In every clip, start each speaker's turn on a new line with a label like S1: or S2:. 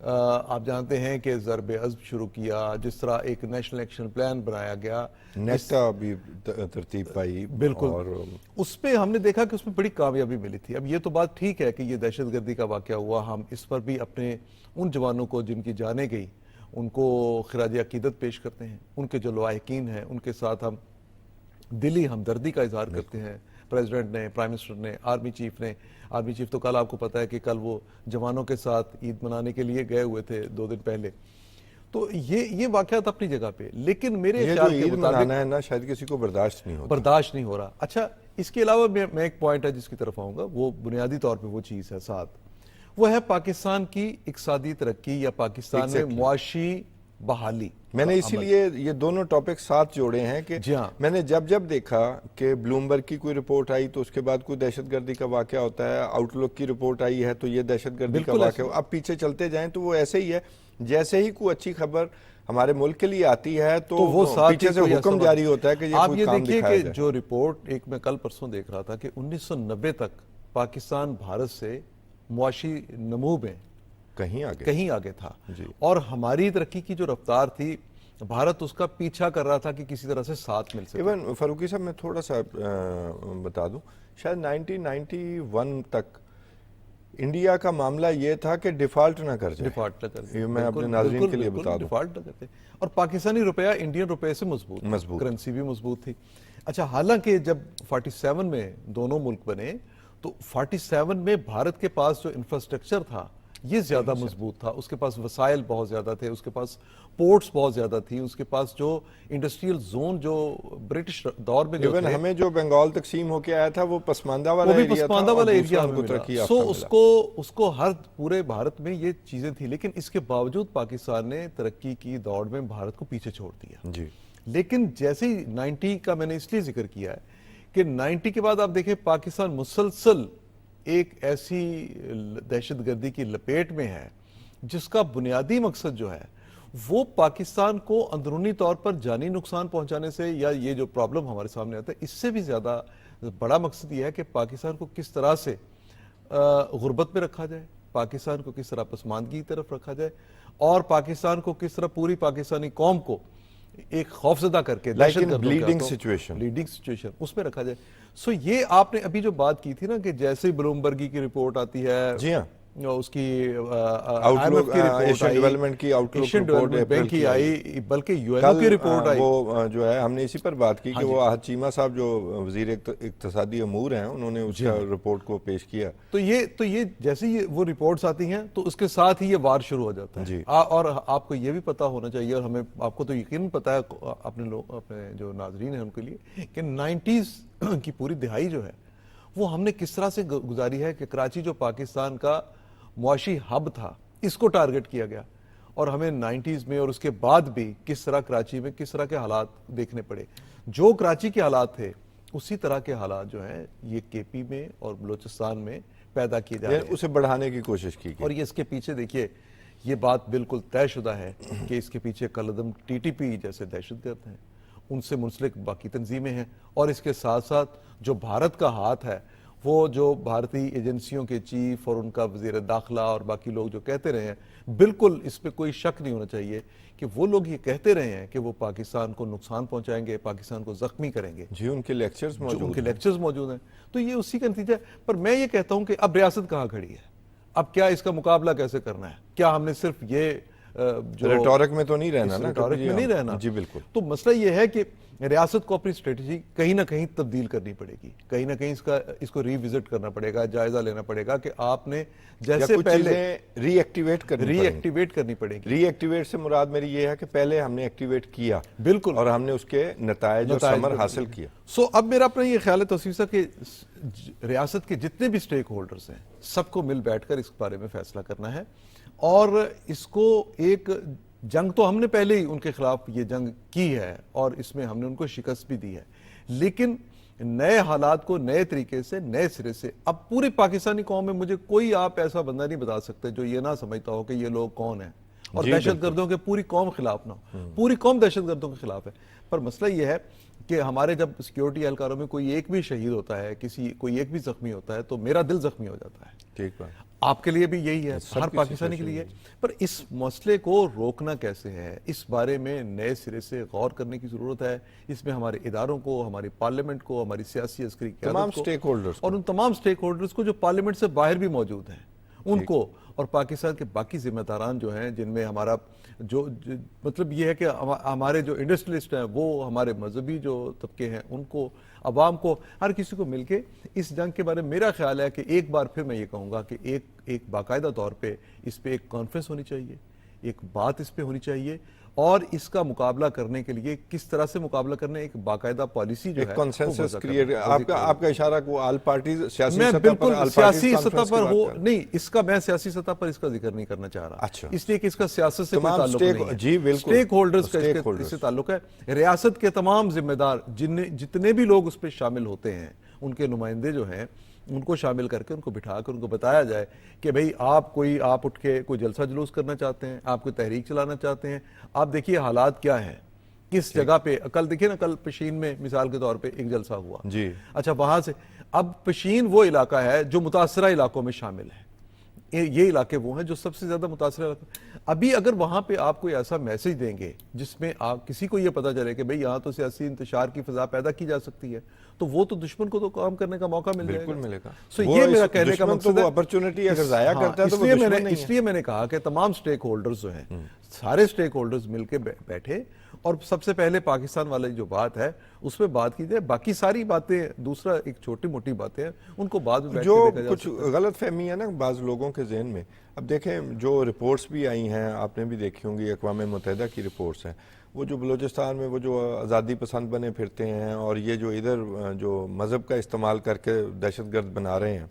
S1: آپ جانتے ہیں کہ ضرب عزم شروع کیا، جس طرح ایک نیشنل ایکشن پلان بنایا گیا،
S2: نیٹا بھی ترتیب پائی،
S1: بالکل،
S2: اور
S1: اس پہ ہم نے دیکھا کہ اس میں بڑی کامیابی ملی تھی۔ اب یہ تو بات ٹھیک ہے کہ یہ دہشت گردی کا واقعہ ہوا، ہم اس پر بھی اپنے ان جوانوں کو جن کی جانیں گئی ان کو خراج عقیدت پیش کرتے ہیں، ان کے جو لواحقین ہیں ان کے ساتھ ہم دلی ہمدردی کا اظہار کرتے ہیں۔ پریزیڈنٹ نے، پرائم منسٹر نے، آرمی چیف تو کل آپ کو پتا ہے کہ کل وہ جوانوں کے ساتھ عید منانے کے لیے گئے ہوئے تھے 2 دن پہلے۔ تو یہ واقعات اپنی جگہ پہ، لیکن میرے
S2: یہ جو
S1: خیال کے
S2: عید
S1: مطابق
S2: منانا ہے نا، شاید کسی کو برداشت نہیں ہوتا۔
S1: برداشت نہیں ہو رہا۔ اچھا، اس کے علاوہ میں ایک پوائنٹ ہے جس کی طرف آؤں گا، وہ بنیادی طور پہ وہ چیز ہے ساتھ، وہ ہے پاکستان کی اقتصادی ترقی یا پاکستان میں معاشی بحالی۔
S2: میں نے اسی لیے یہ دونوں ٹاپک ساتھ جوڑے ہیں کہ
S1: جی ہاں،
S2: میں نے جب دیکھا کہ بلومبرگ کی کوئی رپورٹ آئی تو اس کے بعد کوئی دہشت گردی کا واقعہ ہوتا ہے، آؤٹ لک کی رپورٹ آئی ہے تو یہ دہشت گردی کا واقعہ ہو، اب پیچھے چلتے جائیں تو وہ ایسے ہی ہے، جیسے ہی کوئی اچھی خبر ہمارے ملک کے لیے آتی ہے تو وہ پیچھے سے حکم جاری ہوتا ہے کہ یہ کوئی کام دکھایا جائے۔
S1: کہ جو رپورٹ ایک میں کل پرسوں دیکھ رہا تھا کہ 1990 تک پاکستان بھارت سے معاشی نمو میں کہیں آگے تھا، اور ہماری ترقی کی جو رفتار تھی بھارت اس کا پیچھا کر رہا تھا کہ کسی طرح سے ساتھ مل سکے۔
S2: ایون فاروقی صاحب میں تھوڑا سا بتا دوں، شاید 1991 تک انڈیا کا معاملہ یہ تھا کہ ڈیفالٹ نہ کر جائے، یہ میں اپنے ناظرین کے لیے بتا دوں،
S1: ڈیفالٹ نہ کرتے، اور پاکستانی روپیہ انڈین روپے سے مضبوط، کرنسی بھی مضبوط تھی۔ اچھا، حالانکہ جب 47 میں دونوں ملک بنے تو 47 میں بھارت کے پاس جو انفراسٹرکچر تھا یہ زیادہ مضبوط تھا، اس کے پاس وسائل بہت زیادہ تھے، اس کے پاس پورٹس بہت زیادہ تھی، اس کے پاس جو انڈسٹریل زون جو برٹش دور میں جو
S2: ایون ہمیں جو بنگال تقسیم ہو کے آیا تھا وہ پسماندہ والا ایریا تھا، اور دوسرا ان کو ترقی یافتہ ملا۔
S1: اس کو ہر پورے بھارت میں یہ چیزیں تھی، لیکن اس کے باوجود پاکستان نے ترقی کی دوڑ میں بھارت کو پیچھے چھوڑ دیا۔
S2: جی،
S1: لیکن جیسے ہی 90 کا میں نے اس لیے ذکر کیا ہے کہ 90 کے بعد آپ دیکھیں پاکستان مسلسل ایک ایسی دہشت گردی کی لپیٹ میں ہے جس کا بنیادی مقصد جو ہے وہ پاکستان کو اندرونی طور پر جانی نقصان پہنچانے سے، یا یہ جو پرابلم ہمارے سامنے آتا ہے اس سے بھی زیادہ بڑا مقصد یہ ہے کہ پاکستان کو کس طرح سے غربت میں رکھا جائے، پاکستان کو کس طرح پسماندگی کی طرف رکھا جائے، اور پاکستان کو کس طرح پوری پاکستانی قوم کو ایک خوفزدہ کر کے
S2: بلیڈنگ سچویشن
S1: اس میں رکھا جائے۔ سو یہ آپ نے ابھی جو بات کی تھی نا کہ جیسے بلومبرگی کی رپورٹ آتی ہے،
S2: جی ہاں،
S1: اس کی
S2: ایشین ڈیولپمنٹ کی آؤٹ لک رپورٹ
S1: بینک کی آئی، بلکہ یو این او کی رپورٹ آئی،
S2: وہ جو ہے ہم نے اسی پر بات کی کہ وہ احد چیمہ صاحب جو وزیر اقتصادی امور ہیں انہوں نے اس کا رپورٹ کو پیش کیا۔
S1: تو یہ جیسے ہی وہ رپورٹس آتی ہیں تو اس کے ساتھ ہی یہ وار شروع ہو جاتا ہے۔ اور آپ کو یہ بھی پتا ہونا چاہیے، اور ہمیں آپ کو تو یقین پتا ہے اپنے جو ناظرین ہیں ان کے لیے، کہ 90s کی پوری دہائی جو ہے وہ ہم نے کس طرح سے گزاری ہے کہ کراچی جو پاکستان کا معاشی ہب تھا اس کو ٹارگٹ کیا گیا، اور ہمیں 90s میں اور اس کے بعد بھی کس طرح کراچی میں کس طرح کے حالات دیکھنے پڑے۔ جو کراچی کے حالات تھے اسی طرح کے حالات جو ہیں یہ کے پی میں اور بلوچستان میں پیدا کیے جا رہے ہیں،
S2: اسے بڑھانے کی کوشش کی گئی۔
S1: اور یہ اس کے پیچھے دیکھیے یہ بات بالکل طے شدہ ہے کہ اس کے پیچھے کالعدم ٹی ٹی پی جیسے دہشت گرد ہیں، ان سے منسلک باقی تنظیمیں ہیں، اور اس کے ساتھ ساتھ جو بھارت کا ہاتھ ہے وہ جو بھارتی ایجنسیوں کے چیف اور ان کا وزیر داخلہ اور باقی لوگ جو کہتے رہے ہیں، بالکل اس پہ کوئی شک نہیں ہونا چاہیے کہ وہ لوگ یہ کہتے رہے ہیں کہ وہ پاکستان کو نقصان پہنچائیں گے، پاکستان کو زخمی کریں گے۔
S2: جی، ان کے لیکچرز
S1: موجود ہیں، تو یہ اسی کا نتیجہ ہے۔ پر میں یہ کہتا ہوں کہ اب ریاست کہاں کھڑی ہے، اب کیا اس کا مقابلہ کیسے کرنا ہے؟ کیا ہم نے صرف یہ جو
S2: ریٹورک میں تو نہیں رہنا نا،
S1: ریٹورک میں نہیں رہنا؟
S2: جی بالکل۔
S1: تو مسئلہ یہ ہے کہ ریاست کو اپنی اسٹریٹجی کہیں نہ کہیں تبدیل کرنی پڑے گی، کہیں نہ کہیں اس کو ری وزٹ کرنا پڑے گا، جائزہ لینا پڑے گا کہ آپ نے جیسے پہلے
S2: ری ایکٹیویٹ
S1: کرنی پڑے گی۔
S2: ری ایکٹیویٹ سے مراد میری یہ ہے کہ پہلے ہم نے ایکٹیویٹ کیا،
S1: بالکل،
S2: اور ہم نے اس کے نتائج اور ثمر حاصل کیا۔
S1: سو اب میرا اپنا یہ خیال ہے توصیف صاحب کہ ریاست کے جتنے بھی سٹیک ہولڈرز ہیں سب کو مل بیٹھ کر اس بارے میں فیصلہ کرنا ہے، اور اس کو ایک جنگ تو ہم نے پہلے ہی ان کے خلاف یہ جنگ کی ہے اور اس میں ہم نے ان کو شکست بھی دی ہے، لیکن نئے حالات کو نئے طریقے سے نئے سرے سے اب پوری پاکستانی قوم میں مجھے کوئی آپ ایسا بندہ نہیں بتا سکتے جو یہ نہ سمجھتا ہو کہ یہ لوگ کون ہیں، اور دہشت گردوں کے پوری قوم خلاف نہ ہو، پوری قوم دہشت گردوں کے خلاف ہے۔ پر مسئلہ یہ ہے کہ ہمارے جب سیکیورٹی اہلکاروں میں کوئی ایک بھی شہید ہوتا ہے, کوئی ایک بھی زخمی ہوتا ہے, تو میرا دل زخمی ہو جاتا ہے.
S2: ٹھیک بات.
S1: آپ کے لیے بھی یہی ہے, ہر پاکستانی کے لیے. پر اس مسئلے کو روکنا کیسے ہے, اس بارے میں نئے سرے سے غور کرنے کی ضرورت ہے. اس میں ہمارے اداروں کو, ہماری پارلیمنٹ کو, ہماری سیاسی عسکری
S2: تمام
S1: قیادت کو,
S2: سٹیک ہولڈرز
S1: اور ان تمام سٹیک ہولڈرز کو جو پارلیمنٹ سے باہر بھی موجود ہیں, ان کو, اور پاکستان کے باقی ذمہ داران جو ہیں, جن میں ہمارا جو مطلب یہ ہے کہ ہمارے جو انڈسٹریلسٹ ہیں, وہ ہمارے مذہبی جو طبقے ہیں, ان کو, عوام کو, ہر کسی کو مل کے اس جنگ کے بارے میں میرا خیال ہے کہ ایک بار پھر میں یہ کہوں گا کہ ایک باقاعدہ طور پہ اس پہ ایک کانفرنس ہونی چاہیے, ایک بات اس پہ ہونی چاہیے, اور اس کا مقابلہ کرنے کے لیے کس طرح سے مقابلہ کرنے, ایک باقاعدہ پالیسی جو ہے
S2: کنسنسس کریٹ. آپ کا اشارہ کو آل پارٹیز سیاسی
S1: میں
S2: سطح
S1: بالکل
S2: پر
S1: سیاسی سطح پر ہو نہیں, اس کا میں سیاسی سطح پر اس کا ذکر نہیں کرنا چاہ رہا,
S2: اچھا,
S1: اس لیے کہ اس کا سیاست سے کوئی تعلق نہیں ہے.
S2: جی بالکل,
S1: سٹیک ہولڈرز کا اس سے تعلق ہے. ریاست کے تمام ذمہ دار جتنے بھی لوگ اس پہ شامل ہوتے ہیں, ان کے نمائندے جو ہیں, ان کو شامل کر کے, ان کو بٹھا کر ان کو بتایا جائے کہ بھئی آپ اٹھ کے کوئی جلسہ جلوس کرنا چاہتے ہیں, آپ کوئی تحریک چلانا چاہتے ہیں, آپ دیکھیے حالات کیا ہیں, کس جگہ پہ. کل دیکھیے نا, کل پشین میں مثال کے طور پہ ایک جلسہ ہوا.
S2: جی
S1: اچھا, وہاں سے اب پشین وہ علاقہ ہے جو متاثرہ علاقوں میں شامل ہے. یہ علاقے وہ ہیں جو سب سے زیادہ متاثرہ علاقے. ابھی اگر وہاں پہ آپ کوئی ایسا میسج دیں گے جس میں آپ کسی کو یہ پتا چلے کہ بھئی یہاں تو سیاسی انتشار کی فضا پیدا کی جا سکتی ہے, تو وہ تو دشمن کو تو کام کرنے کا موقع مل جائے گا.
S2: بالکل ملے گا.
S1: سو یہ میرا کہنے کا مقصد ہے,
S2: اپرچونٹی اگر ضائع کرتا ہے تو وہ دشمن نہیں ہے.
S1: اس لیے میں نے کہا کہ تمام سٹیک ہولڈرز جو ہیں, سارے سٹیک ہولڈرز مل کے بیٹھے, اور سب سے پہلے پاکستان والی جو بات ہے اس پہ بات کی جائے. باقی ساری باتیں, دوسرا ایک چھوٹی موٹی باتیں ہیں, ان کو بعد میں بیٹھ کے
S2: جو
S1: دیکھا جا
S2: کچھ غلط فہمی ہے نا بعض لوگوں کے ذہن میں. اب دیکھیں, جو رپورٹس بھی آئی ہیں, آپ نے بھی دیکھی ہوں گی, اقوام متحدہ کی رپورٹس ہیں, وہ جو بلوچستان میں وہ جو آزادی پسند بنے پھرتے ہیں, اور یہ جو ادھر جو مذہب کا استعمال کر کے دہشت گرد بنا رہے ہیں,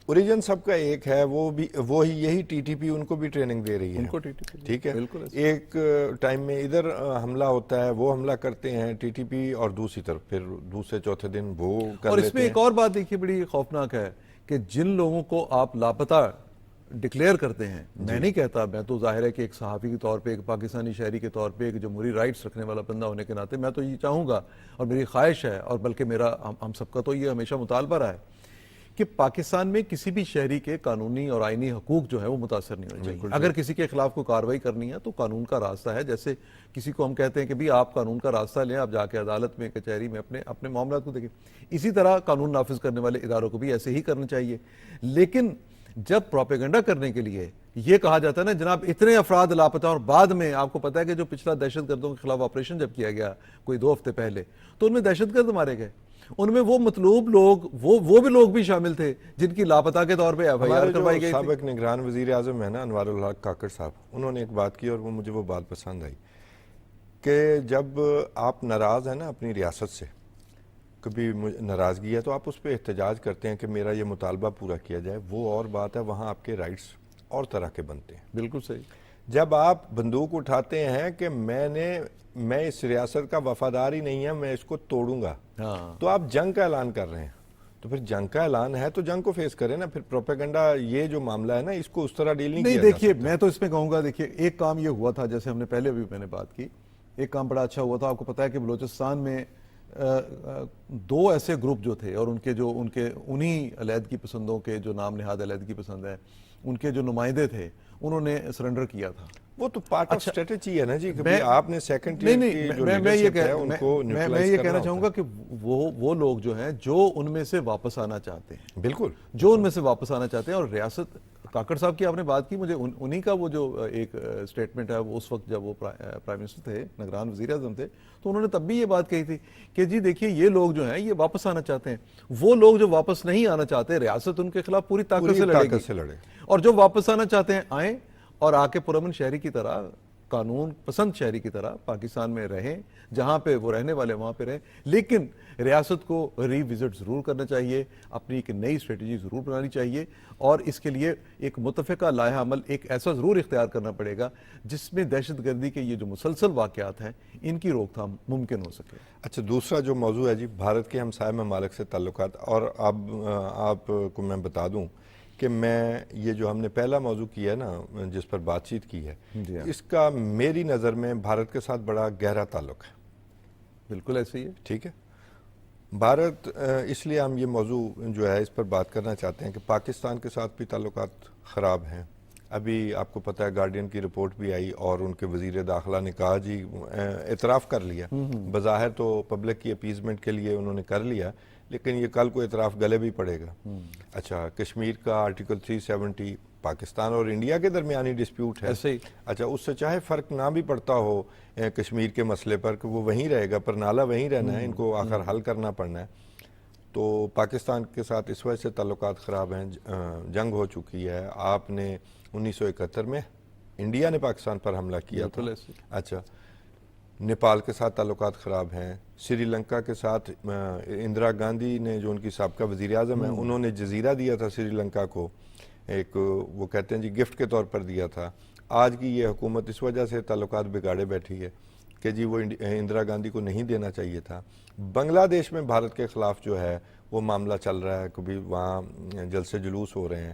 S2: اوریجن سب کا ایک ہے, وہی یہی ٹی ٹی پی ان کو بھی ٹریننگ دے رہی ہے. ٹھیک ہے, ایک ٹائم میں ادھر حملہ ہوتا ہے, وہ حملہ کرتے ہیں ٹی ٹی پی, اور دوسری طرف پھر دوسرے چوتھے دن وہ کر لیتے ہیں.
S1: اور اس میں ایک اور بات دیکھیے بڑی خوفناک ہے کہ جن لوگوں کو آپ لاپتہ ڈکلیئر کرتے ہیں, میں نہیں کہتا, میں تو ظاہر ہے کہ ایک صحافی کے طور پہ, ایک پاکستانی شہری کے طور پہ, ایک جمہوری رائٹس رکھنے والا بندہ ہونے کے ناطے میں تو یہ چاہوں گا, اور میری خواہش ہے, اور بلکہ میرا ہم سب کا تو یہ ہمیشہ مطالبہ رہا ہے کہ پاکستان میں کسی بھی شہری کے قانونی اور آئینی حقوق جو ہے وہ متاثر نہیں ہونے چاہیے. اگر کسی کے خلاف کوئی کارروائی کرنی ہے تو قانون کا راستہ ہے. جیسے کسی کو ہم کہتے ہیں کہ بھی آپ قانون کا راستہ لیں, آپ جا کے عدالت میں, کچہری میں اپنے معاملات کو دیکھیں. اسی طرح قانون نافذ کرنے والے اداروں کو بھی ایسے ہی کرنا چاہیے. لیکن جب پروپیگنڈا کرنے کے لیے یہ کہا جاتا ہے نا جناب اتنے افراد لاپتہ, اور بعد میں آپ کو پتا ہے کہ جو پچھلا دہشت گردوں کے خلاف آپریشن جب کیا گیا کوئی 2 ہفتے پہلے, تو ان میں دہشت گرد مارے گئے, ان میں وہ مطلوب لوگ, وہ بھی لوگ بھی شامل تھے جن کی لاپتہ کے طور پہ ایف آئی آر کروائی گئی تھی.
S2: سابق نگران وزیر اعظم ہے نا انوار الحق کاکڑ صاحب, انہوں نے ایک بات کی اور مجھے وہ بات پسند آئی کہ جب آپ ناراض ہیں نا اپنی ریاست سے, کبھی ناراضگی ہے تو آپ اس پہ احتجاج کرتے ہیں کہ میرا یہ مطالبہ پورا کیا جائے, وہ اور بات ہے, وہاں آپ کے رائٹس اور طرح کے بنتے ہیں.
S1: بالکل صحیح.
S2: جب آپ بندوق اٹھاتے ہیں کہ میں اس ریاست کا وفادار ہی نہیں ہے, میں اس کو توڑوں گا, تو آپ جنگ کا اعلان کر رہے ہیں. تو پھر جنگ کا اعلان ہے تو جنگ کو فیس کریں نا. پھر پروپیگنڈا یہ جو معاملہ ہے نا, اس کو اس طرح ڈیل نہیں کیا جا سکتا.
S1: دیکھیے میں تو اس میں کہوں گا, دیکھیے ایک کام یہ ہوا تھا, جیسے ہم نے پہلے بھی میں نے بات کی, ایک کام بڑا اچھا ہوا تھا. آپ کو پتا ہے کہ بلوچستان میں 2 ایسے گروپ جو تھے, اور ان کے انہی علیحدگی پسندوں کے جو نام نہاد علیحدگی پسند ہے, ان کے جو نمائندے تھے, انہوں نے سرنڈر کیا تھا.
S2: وہ تو پارٹ آف اسٹریٹجی ہے نا جی, کہ آپ نے سیکنڈ ٹیئر کی جو لیڈرشپ ہے ان کو نیوٹرلائز کرنا ہوتا ہے.
S1: میں یہ کہنا چاہوں گا کہ وہ لوگ جو ہیں جو ان میں سے واپس آنا چاہتے ہیں,
S2: بالکل
S1: جو ان میں سے واپس آنا چاہتے ہیں. اور ریاست کاکڑ صاحب کی آپ نے بات کی, مجھے انہی کا وہ جو ایک سٹیٹمنٹ ہے, وہ اس وقت جب وہ پرائم منسٹر تھے, نگران وزیر اعظم تھے, تو انہوں نے تب بھی یہ بات کہی تھی کہ جی دیکھیے یہ لوگ جو ہیں یہ واپس آنا چاہتے ہیں. وہ لوگ جو واپس نہیں آنا چاہتے, ریاست ان کے خلاف پوری طاقت سے لڑے, اور جو واپس آنا چاہتے ہیں آئیں, اور آ کے پرامن شہری کی طرح, قانون پسند شہری کی طرح پاکستان میں رہیں, جہاں پہ وہ رہنے والے وہاں پہ رہیں. لیکن ریاست کو ری وزٹ ضرور کرنا چاہیے, اپنی ایک نئی اسٹریٹجی ضرور بنانی چاہیے, اور اس کے لیے ایک متفقہ لائحہ عمل ایک ایسا ضرور اختیار کرنا پڑے گا جس میں دہشت گردی کے یہ جو مسلسل واقعات ہیں ان کی روک تھام ممکن ہو سکے.
S2: اچھا, دوسرا جو موضوع ہے جی, بھارت کے ہمسائے ممالک سے تعلقات. اور اب آپ کو میں بتا دوں کہ میں یہ جو ہم نے پہلا موضوع کیا ہے نا, جس پر بات چیت کی ہے, اس کا میری نظر میں بھارت کے ساتھ بڑا گہرا تعلق ہے.
S1: بالکل ایسے ہی ہے.
S2: ٹھیک ہے. بھارت اس لیے ہم یہ موضوع جو ہے اس پر بات کرنا چاہتے ہیں کہ پاکستان کے ساتھ بھی تعلقات خراب ہیں. ابھی آپ کو پتہ ہے گارڈین کی رپورٹ بھی آئی اور ان کے وزیر داخلہ نے کہا جی اعتراف کر لیا. بظاہر تو پبلک کی اپیزمنٹ کے لیے انہوں نے کر لیا, لیکن یہ کل کو اعتراف گلے بھی پڑے گا. اچھا, کشمیر کا آرٹیکل 370 پاکستان اور انڈیا کے درمیانی ڈسپیوٹ ہے.
S1: ایسے ہی.
S2: اچھا, اس سے چاہے فرق نہ بھی پڑتا ہو کشمیر کے مسئلے پر کہ وہ وہیں رہے گا, پر نالا وہیں رہنا ہے, ان کو آخر حل کرنا پڑنا ہے. تو پاکستان کے ساتھ اس وجہ سے تعلقات خراب ہیں, جنگ ہو چکی ہے. آپ نے 1971 میں انڈیا نے پاکستان پر حملہ کیا تھا. اچھا, نیپال کے ساتھ تعلقات خراب ہیں. سری لنکا کے ساتھ اندرا گاندھی نے, جو ان کی سابقہ وزیر اعظم ہیں, انہوں نے جزیرہ دیا تھا سری لنکا کو, ایک وہ کہتے ہیں جی گفٹ کے طور پر دیا تھا. آج کی یہ حکومت اس وجہ سے تعلقات بگاڑے بیٹھی ہے کہ جی وہ اندرا گاندھی کو نہیں دینا چاہیے تھا. بنگلہ دیش میں بھارت کے خلاف جو ہے وہ معاملہ چل رہا ہے, کبھی وہاں جلسے جلوس ہو رہے ہیں.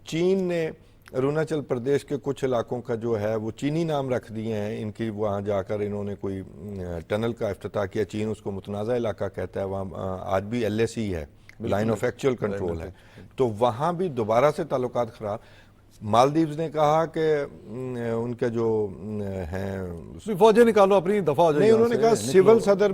S2: چین نے اروناچل پردیش کے کچھ علاقوں کا جو ہے وہ چینی نام رکھ دیے ہیں ان کی, وہاں جا کر انہوں نے کوئی ٹنل کا افتتاح کیا. چین اس کو متنازع علاقہ کہتا ہے. وہاں آج بھی LAC ہے, لائن آف ایکچوئل کنٹرول ہے, تو وہاں بھی دوبارہ سے تعلقات خراب. مالدیوز نے کہا کہ ان کے جو ہیں
S1: فوجیں نکالو, اپنی دفاع ہو جائے.
S2: نہیں, انہوں نے کہا سول صدر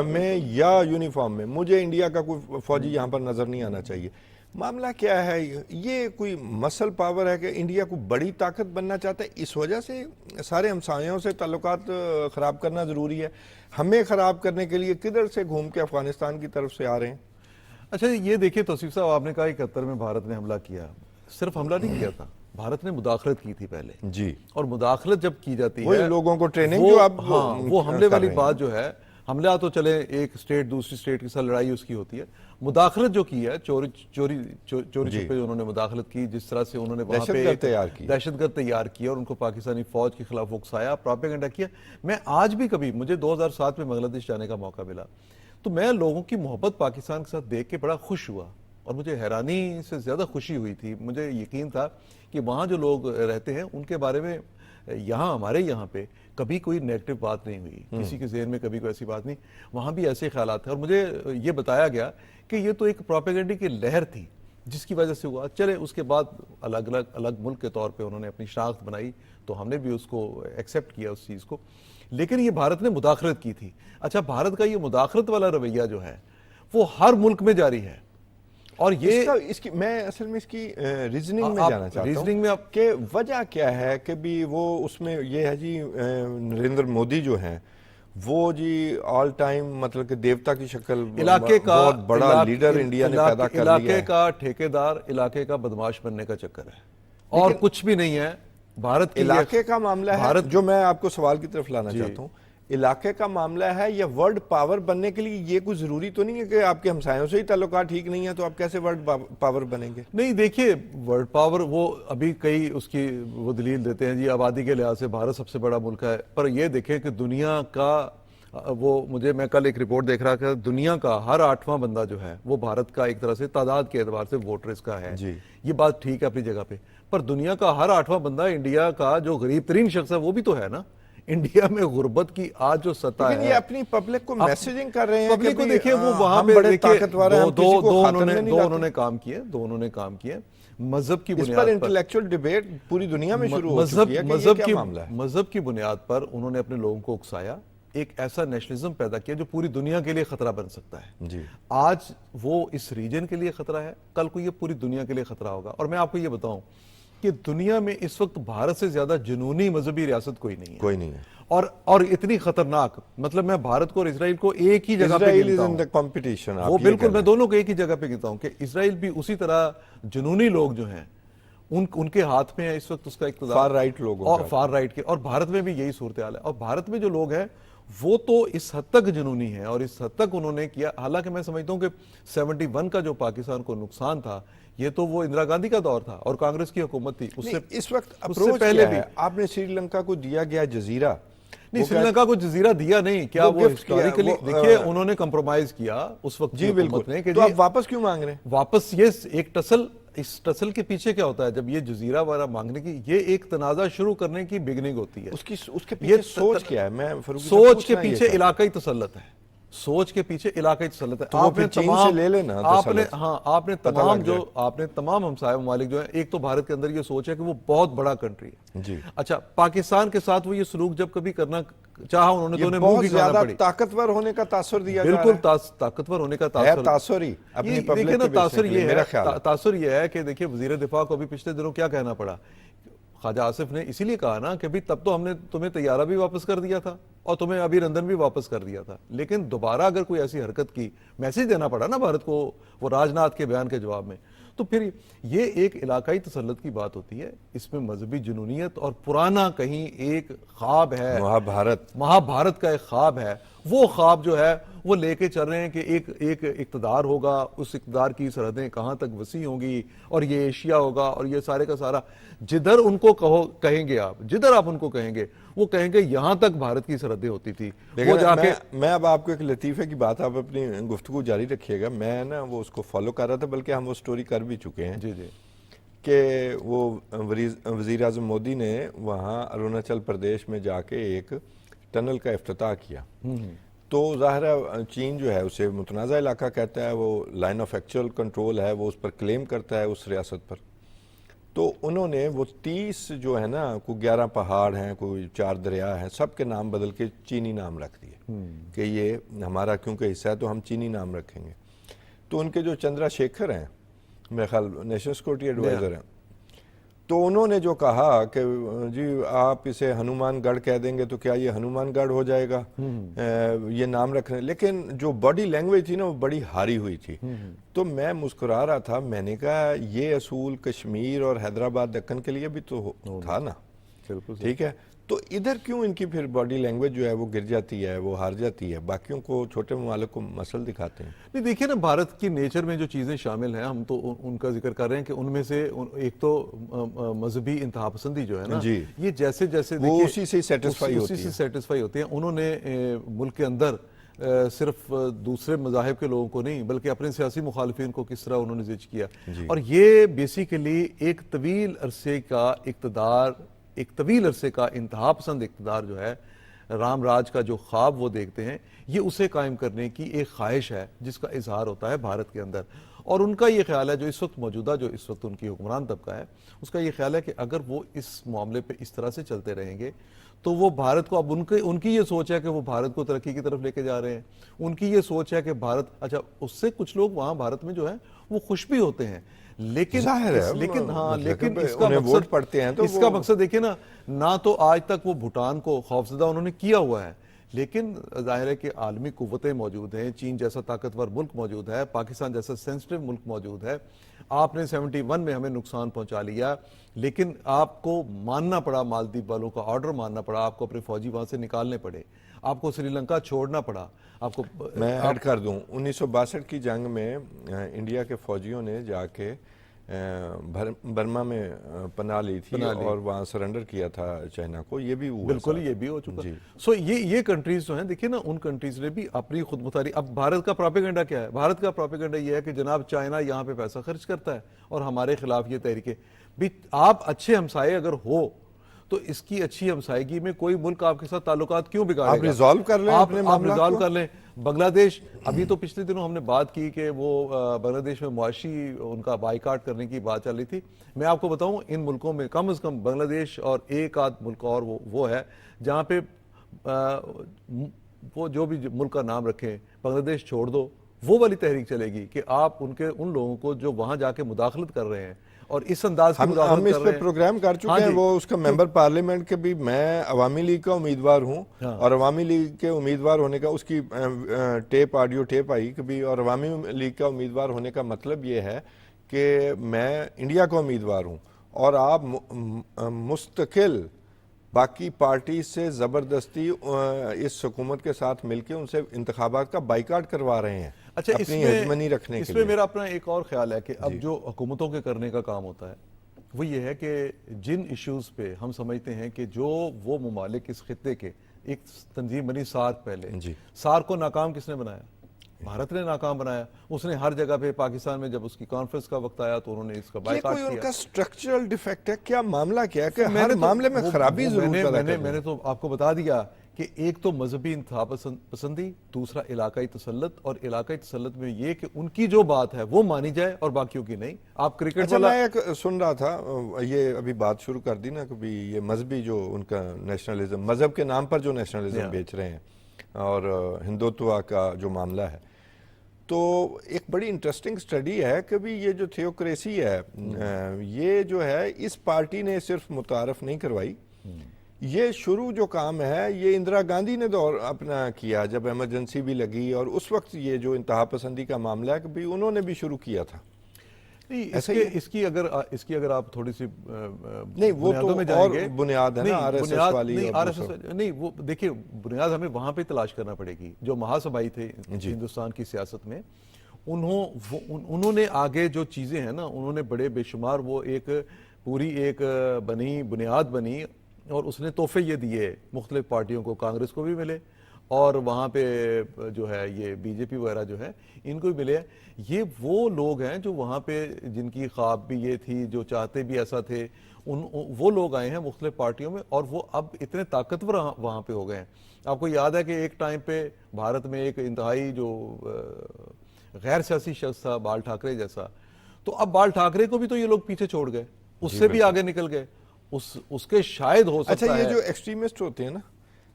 S2: میں یا یونیفارم میں, مجھے انڈیا کا کوئی فوجی یہاں پر نظر نہیں آنا چاہیے. معاملہ کیا ہے, یہ کوئی مسل پاور ہے کہ انڈیا کو بڑی طاقت بننا چاہتا ہے, اس وجہ سے سارے ہمسایوں سے تعلقات خراب کرنا ضروری ہے. ہمیں خراب کرنے کے لیے کدھر سے گھوم کے افغانستان کی طرف سے آ رہے ہیں.
S1: اچھا, یہ دیکھیں توصیف صاحب, آپ نے کہا 71 میں بھارت نے حملہ کیا. صرف حملہ نہیں کیا تھا, بھارت نے مداخلت کی تھی پہلے.
S2: جی,
S1: اور مداخلت جب کی جاتی ہے,
S2: وہی لوگوں کو ٹریننگ جو آپ
S1: وہ حملے والی بات جو ہے, حملہ تو چلے ایک اسٹیٹ دوسری اسٹیٹ کے ساتھ لڑائی اس کی ہوتی ہے. مداخلت جو کی ہے, چوری چھپے جو انہوں نے مداخلت کی, جس طرح سے انہوں نے وہاں پہ دہشت گرد تیار کیا اور ان کو پاکستانی فوج کے خلاف اکسایا, پروپیگنڈا کیا. میں آج بھی کبھی, مجھے 2007 میں بنگلہ دیش جانے کا موقع ملا, تو میں لوگوں کی محبت پاکستان کے ساتھ دیکھ کے بڑا خوش ہوا, اور مجھے حیرانی سے زیادہ خوشی ہوئی تھی. مجھے یقین تھا کہ وہاں جو لوگ رہتے ہیں ان کے بارے میں یہاں ہمارے یہاں پہ کبھی کوئی نیگیٹو بات نہیں ہوئی, کسی کے ذہن میں کبھی کوئی ایسی بات نہیں. وہاں بھی ایسے خیالات تھے, اور مجھے یہ بتایا گیا کہ یہ تو ایک پروپیگنڈے کی لہر تھی جس کی وجہ سے ہوا. چلے اس کے بعد الگ ملک کے طور پہ انہوں نے اپنی شناخت بنائی, تو ہم نے بھی اس کو ایکسیپٹ کیا اس چیز کو. لیکن یہ بھارت نے مداخلت کی تھی. اچھا, بھارت کا یہ مداخلت والا رویہ جو ہے وہ ہر ملک میں جاری ہے. اور یہ
S2: اس کی میں اصل میں اس کی ریزننگ میں جانا چاہتا ہوں کہ وجہ کیا ہے کہ بھی وہ اس میں یہ ہے جی نریندر مودی جو ہیں وہ جی آل ٹائم مطلب کہ دیوتا کی شکل,
S1: علاقے کا
S2: بہت بڑا لیڈر انڈیا نے پیدا کر لیا ہے.
S1: علاقے کا ٹھیکیدار, علاقے کا بدماش بننے کا چکر ہے, اور کچھ بھی نہیں ہے. بھارت کے
S2: علاقے کا معاملہ ہے جو میں آپ کو سوال کی طرف لانا چاہتا ہوں. علاقے کا معاملہ ہے یا ورلڈ پاور بننے کے لیے یہ کوئی ضروری تو نہیں ہے کہ آپ کے ہمسایوں سے ہی تعلقات ٹھیک نہیں ہیں تو آپ کیسے ورلڈ پاور بنیں گے؟
S1: نہیں, دیکھیے ورلڈ پاور وہ ابھی کئی اس کی وہ دلیل دیتے ہیں جی آبادی کے لحاظ سے بھارت سب سے بڑا ملک ہے, پر یہ دیکھیں کہ دنیا کا میں کل ایک رپورٹ دیکھ رہا کہ دنیا کا ہر 8واں بندہ جو ہے وہ بھارت کا ایک طرح سے تعداد کے اعتبار سے ووٹر اس کا ہے. یہ بات ٹھیک ہے اپنی جگہ پہ, پر دنیا کا ہر 8واں بندہ انڈیا کا جو غریب ترین شخص ہے وہ بھی تو ہے نا. انڈیا میں غربت کی آج جو سطح ہے,
S2: یہ اپنی پبلک کو میسیجنگ کر رہے ہیں,
S1: پبلک کو دیکھیں وہ وہاں پہ دو انہوں نے کام کیے. مذہب کی بنیاد پر
S2: انٹلیکچوئل ڈیبیٹ پوری دنیا میں شروع ہو چکی ہے کہ یہ کیا معاملہ ہے.
S1: مذہب کی بنیاد پر انہوں نے اپنے لوگوں کو اکسایا, ایک ایسا نیشنلزم پیدا کیا جو پوری دنیا کے لیے خطرہ بن سکتا ہے. آج وہ اس ریجن کے لیے خطرہ ہے, کل کو یہ پوری دنیا کے لیے خطرہ ہوگا. اور میں آپ کو یہ بتاؤں کہ دنیا میں اس وقت بھارت سے زیادہ جنونی مذہبی ریاست کوئی نہیں ہے. اور اتنی خطرناک, مطلب میں بھارت کو اور اسرائیل کو ایک ہی جگہ پہ گنتا ہوں. وہ بالکل, میں دونوں کو ایک ہی جگہ پہ گنتا ہوں کہ اسرائیل بھی اسی طرح جنونی لوگ جو ہیں ان کے ہاتھ میں ہے اس وقت اس کا اقتدار,
S2: فار رائٹ لوگوں
S1: اور فار رائٹ کے, اور بھارت میں بھی یہی صورتحال ہے. اور بھارت میں جو لوگ ہیں وہ تو اس حد تک جنونی ہیں اور اس حد تک انہوں نے کیا. حالانکہ میں سمجھتا ہوں کہ 71 کا جو پاکستان کو نقصان تھا یہ تو وہ اندرا گاندھی کا دور تھا اور کانگریس کی حکومت تھی.
S2: اس وقت اپروچ پہلے بھی آپ نے سری لنکا کو دیا گیا جزیرہ,
S1: نہیں سری لنکا کو جزیرہ دیا نہیں, کیا وہ ہسٹوریکلی دیکھیے انہوں نے کمپرومائز کیا اس وقت.
S2: جی بالکل, تو آپ واپس کیوں مانگ رہے ہیں؟
S1: واپس یہ ایک ٹسل اس ٹسل کے پیچھے کیا ہوتا ہے؟ جب یہ جزیرہ وغیرہ مانگنے کی، یہ ایک تنازع شروع کرنے کی بگننگ ہوتی ہے.
S2: اس کے پیچھے سوچ کیا ہے؟ میں
S1: سوچ کے پیچھے علاقائی تسلط ہے. سوچ کے پیچھے علاقائی تسلط ہے. آپ نے تمام ہمسایہ ممالک جو ہیں، ایک تو بھارت کے اندر یہ سوچ ہے کہ وہ بہت بڑا کنٹری ہے.
S2: جی
S1: اچھا، پاکستان کے ساتھ وہ یہ سلوک جب کبھی کرنا چاہا انہوں نے تو انہیں منہ
S2: بہت
S1: کی کھانا
S2: زیادہ
S1: پڑی.
S2: طاقتور ہونے کا تاثر دیا جا رہا ہے.
S1: بالکل طاقتور ہونے کا تاثر
S2: تاثر ہی اپنی
S1: دیکھیں
S2: پبلک
S1: نا،
S2: کے
S1: تاثر
S2: بیچنے کے لیے
S1: یہ
S2: میرا
S1: ہے،
S2: خیال ہے.
S1: تاثر یہ ہے کہ دیکھیں وزیر دفاع کو ابھی پچھلے دنوں کیا کہنا پڑا. خواجہ آصف نے اسی لیے کہا نا کہ بھی تب تو ہم نے تمہیں طیارہ بھی واپس کر دیا تھا اور تمہیں ابھی لندن بھی واپس کر دیا تھا، لیکن دوبارہ اگر کوئی ایسی حرکت کی، میسج دینا پڑا نا بھارت کو وہ راج ناتھ کے بیان کے جواب میں. تو پھر یہ ایک علاقائی تسلط کی بات ہوتی ہے. اس میں مذہبی جنونیت اور پرانا کہیں ایک خواب ہے، مہابھارت کا ایک خواب ہے. وہ خواب جو ہے وہ لے کے چل رہے ہیں کہ ایک اقتدار ہوگا، اس اقتدار کی سرحدیں کہاں تک وسیع ہوں گی، اور یہ ایشیا ہوگا، اور یہ سارے کا سارا جدھر ان کو کہیں گے، آپ جدھر آپ ان کو کہیں گے وہ کہیں گے یہاں تک بھارت کی سرحدیں ہوتی تھی. وہ جا کے
S2: میں اب آپ کو ایک لطیفے کی بات، آپ اپنی گفتگو جاری رکھیے گا. میں نا وہ اس کو فالو کر رہا تھا، بلکہ ہم وہ سٹوری کر بھی چکے ہیں.
S1: جی جی
S2: کہ وہ وزیر اعظم مودی نے وہاں اروناچل پردیش میں جا کے ایک ٹنل کا افتتاح کیا. تو ظاہر ہے چین جو ہے اسے متنازع علاقہ کہتا ہے، وہ لائن آف ایکچوئل کنٹرول ہے، وہ اس پر کلیم کرتا ہے اس ریاست پر. تو انہوں نے وہ 30 جو ہے نا، کوئی 11 پہاڑ ہیں، کوئی 4 دریا ہیں، سب کے نام بدل کے چینی نام رکھ دیے کہ یہ ہمارا کیونکہ حصہ ہے تو ہم چینی نام رکھیں گے. تو ان کے جو چندرا شیکھر ہیں، میرے خیال نیشنل سیکورٹی ایڈوائزر ہیں، تو انہوں نے جو کہا کہ جی آپ اسے ہنومان گڑھ کہہ دیں گے تو کیا یہ ہنومان گڑھ ہو جائے گا، یہ نام رکھنے. لیکن جو باڈی لینگویج تھی نا وہ بڑی ہاری ہوئی تھی. تو میں مسکرا رہا تھا، میں نے کہا یہ اصول کشمیر اور حیدرآباد دکن کے لیے بھی تو تھا نا. ٹھیک ہے، تو ادھر کیوں ان کی پھر باڈی لینگویج جو ہے وہ گر جاتی ہے، وہ ہار جاتی ہے، باقیوں کو چھوٹے ممالک کو مسل دکھاتے ہیں.
S1: نہیں دیکھیے نا، بھارت کی نیچر میں جو چیزیں شامل ہیں، ہم تو ان کا ذکر کر رہے ہیں کہ ان میں سے ایک تو مذہبی انتہا پسندی جو ہے نا، یہ جیسے جیسے
S2: وہ اسی سے
S1: سیٹسفائی ہوتی ہے. انہوں نے ملک کے اندر صرف دوسرے مذاہب کے لوگوں کو نہیں بلکہ اپنے سیاسی مخالفین کو کس طرح انہوں نے زچ کیا. اور یہ بیسیکلی ایک طویل عرصے کا انتہا پسند اقتدار جو ہے، رام راج کا جو خواب وہ دیکھتے ہیں، یہ اسے قائم کرنے کی ایک خواہش ہے جس کا اظہار ہوتا ہے بھارت کے اندر. اور ان کا یہ خیال ہے، جو اس وقت موجودہ جو اس وقت ان کی حکمران طبقہ ہے، اس کا یہ خیال ہے کہ اگر وہ اس معاملے پہ اس طرح سے چلتے رہیں گے تو وہ بھارت کو، اب ان کی یہ سوچ ہے کہ وہ بھارت کو ترقی کی طرف لے کے جا رہے ہیں. ان کی یہ سوچ ہے کہ بھارت، اچھا اس سے کچھ لوگ وہاں بھارت میں جو ہیں وہ خوش بھی ہوتے ہیں، لیکن اس کا مقصد دیکھیں نا، نہ تو آج تک وہ بھوٹان کو خوفزدہ انہوں نے کیا ہوا ہے، لیکن ظاہر ہے کہ عالمی قوتیں موجود ہیں، چین جیسا طاقتور ملک موجود ہے، پاکستان جیسا سینسٹیو ملک موجود ہے. آپ نے 71 میں ہمیں نقصان پہنچا لیا، لیکن آپ کو ماننا پڑا، مالدیپ والوں کا آرڈر ماننا پڑا، آپ کو اپنے فوجی وہاں سے نکالنے پڑے، آپ کو سری لنکا چھوڑنا پڑا. آپ کو
S2: میں ایڈ کر دوں، 1962 کی جنگ میں انڈیا کے فوجیوں نے جا کے برما میں پناہ لی تھی اور وہاں سرنڈر کیا تھا چائنا کو. یہ بھی ہوا،
S1: بالکل یہ بھی ہو چکا. سو یہ کنٹریز جو ہیں، دیکھیں نا، ان کنٹریز نے بھی اپنی خود مختاری. اب بھارت کا پروپیگنڈا کیا ہے؟ بھارت کا پروپیگنڈا یہ ہے کہ جناب چائنا یہاں پہ پیسہ خرچ کرتا ہے اور ہمارے خلاف یہ تحریکیں. بھی آپ اچھے ہمسائے اگر ہو تو اس کی اچھی ہمسائیگی میں کوئی ملک آپ کے ساتھ تعلقات کیوں بگاڑے گا؟
S2: آپ ریزالو کر لیں،
S1: آپ ریزالو کر لیں. بنگلہ دیش، ابھی تو پچھلے دنوں ہم نے بات کی کہ وہ بنگلہ دیش میں معاشی ان کا بائیکاٹ کرنے کی بات چل رہی تھی. میں آپ کو بتاؤں، ان ملکوں میں کم از کم بنگلہ دیش اور ایک آدھ ملک اور وہ ہے جہاں پہ وہ جو بھی ملک کا نام رکھیں، بنگلہ دیش چھوڑ دو، وہ والی تحریک چلے گی کہ آپ ان لوگوں کو جو وہاں جا کے مداخلت کر رہے ہیں اور اس انداز کی مداخلت کر رہے ہیں.
S2: ہم اس پہ پروگرام کر چکے ہیں. وہ اس کا ممبر پارلیمنٹ کے بھی، میں عوامی لیگ کا امیدوار ہوں، اور عوامی لیگ کے امیدوار ہونے کا، اس کی آڈیو ٹیپ آئی کبھی، اور عوامی لیگ کا امیدوار ہونے کا مطلب یہ ہے کہ میں انڈیا کا امیدوار ہوں اور آپ مستقل باقی پارٹی سے زبردستی اس حکومت کے ساتھ مل کے ان سے انتخابات کا بائیکاٹ کروا رہے ہیں.
S1: اچھا،
S2: اپنی ہیجمنی رکھنے کے
S1: اس
S2: لیے.
S1: میں میرا اپنا ایک اور خیال ہے کہ اب جو حکومتوں کے کرنے کا کام ہوتا ہے وہ یہ ہے کہ جن ایشوز پہ ہم سمجھتے ہیں کہ جو وہ ممالک اس خطے کے، ایک تنظیم بنی سارک، پہلے سارک کو ناکام کس نے بنایا؟ بھارت نے ناکام بنایا. اس نے ہر جگہ پہ پاکستان میں جب اس کی کانفرنس کا وقت آیا تو انہوں نے اس کا
S2: یہ
S1: بائیکاٹ
S2: کوئی ان
S1: کیا.
S2: کا اسٹرکچرل ڈیفیکٹ ہے کیا؟ معاملہ کیا ہے کہ ہر معاملے میں خرابی ضرور پیدا کر رہے ہیں.
S1: میں نے تو آپ کو بتا دیا کہ ایک تو مذہبی انتخاب پسندی, دوسرا علاقائی تسلط, اور علاقائی تسلط میں یہ کہ ان کی جو بات ہے وہ مانی جائے اور باقیوں کی نہیں. آپ کرکٹ
S2: اچھا
S1: والا
S2: میں ایک سن رہا تھا, یہ ابھی بات شروع کر دی نا کہ یہ مذہبی جو ان کا نیشنلزم, مذہب کے نام پر جو نیشنلزم بیچ رہے ہیں اور ہندوتوا کا جو معاملہ ہے, تو ایک بڑی انٹرسٹنگ سٹڈی ہے کہ بھی یہ جو تھیوکریسی ہے یہ جو ہے اس پارٹی نے صرف متعارف نہیں کروائی. یہ شروع جو کام ہے یہ اندرا گاندھی نے دور اپنا کیا جب ایمرجنسی بھی لگی, اور اس وقت یہ جو انتہا پسندی کا معاملہ ہے کہ بھی انہوں نے بھی شروع کیا تھا.
S1: نہیں, اس کی اگر آپ تھوڑی سی
S2: نہیں وہ
S1: بنیادوں میں
S2: تو
S1: جائیں
S2: اور
S1: گے,
S2: بنیاد ہے نا آر ایس ایس والی.
S1: نہیں وہ دیکھیں بنیاد ہمیں وہاں پہ تلاش کرنا پڑے گی. جو مہا سبھائی تھے ہندوستان کی سیاست میں, انہوں نے آگے جو چیزیں ہیں نا, انہوں نے بڑے بے شمار وہ ایک پوری ایک بنیاد بنی, اور اس نے تحفے یہ دیے مختلف پارٹیوں کو, کانگریس کو بھی ملے اور وہاں پہ جو ہے یہ بی جے پی وغیرہ جو ہے ان کو بھی ملے. یہ وہ لوگ ہیں جو وہاں پہ جن کی خواب بھی یہ تھی, جو چاہتے بھی ایسا تھے, وہ لوگ آئے ہیں مختلف پارٹیوں میں, اور وہ اب اتنے طاقتور وہاں پہ ہو گئے ہیں. آپ کو یاد ہے کہ ایک ٹائم پہ بھارت میں ایک انتہائی جو غیر سیاسی شخص تھا بال ٹھاکرے جیسا, تو اب بال ٹھاکرے کو بھی تو یہ لوگ پیچھے چھوڑ گئے, اس سے بھی آگے نکل گئے. اس کے شاید ہو سکتا ہے.
S2: اچھا یہ جو ایکسٹریمسٹ ہوتے ہیں نا,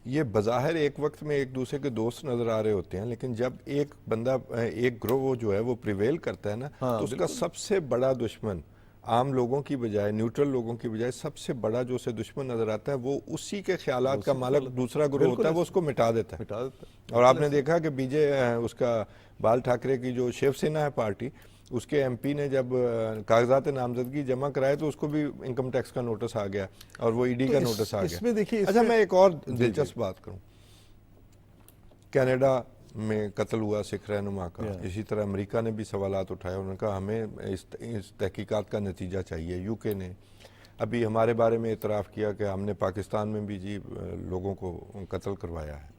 S2: یہ بظاہر ایک وقت میں ایک دوسرے کے دوست نظر آ رہے ہوتے ہیں, لیکن جب ایک بندہ ایک گروہ جو ہے وہ پریویل کرتا ہے نا, تو اس کا سب سے بڑا دشمن عام لوگوں کی بجائے, نیوٹرل لوگوں کی بجائے, سب سے بڑا جو اسے دشمن نظر آتا ہے وہ اسی کے خیالات کا مالک دوسرا گروہ ہوتا ہے, وہ اس کو مٹا دیتا ہے. اور آپ نے دیکھا کہ بی جے اس کا بال ٹھاکرے کی جو شیو سینا ہے پارٹی, اس کے ایم پی نے جب کاغذات نامزدگی جمع کرائے تو اس کو بھی انکم ٹیکس کا نوٹس آ گیا اور وہ ای ڈی کا نوٹس آ گیا. اچھا میں ایک اور دلچسپ بات کروں, کینیڈا میں قتل ہوا سکھ رہنما کا, اسی طرح امریکہ نے بھی سوالات اٹھائے, انہوں نے کہا ہمیں اس تحقیقات کا نتیجہ چاہیے. یو کے نے ابھی ہمارے بارے میں اعتراف کیا کہ ہم نے پاکستان میں بھی جی لوگوں کو قتل کروایا ہے.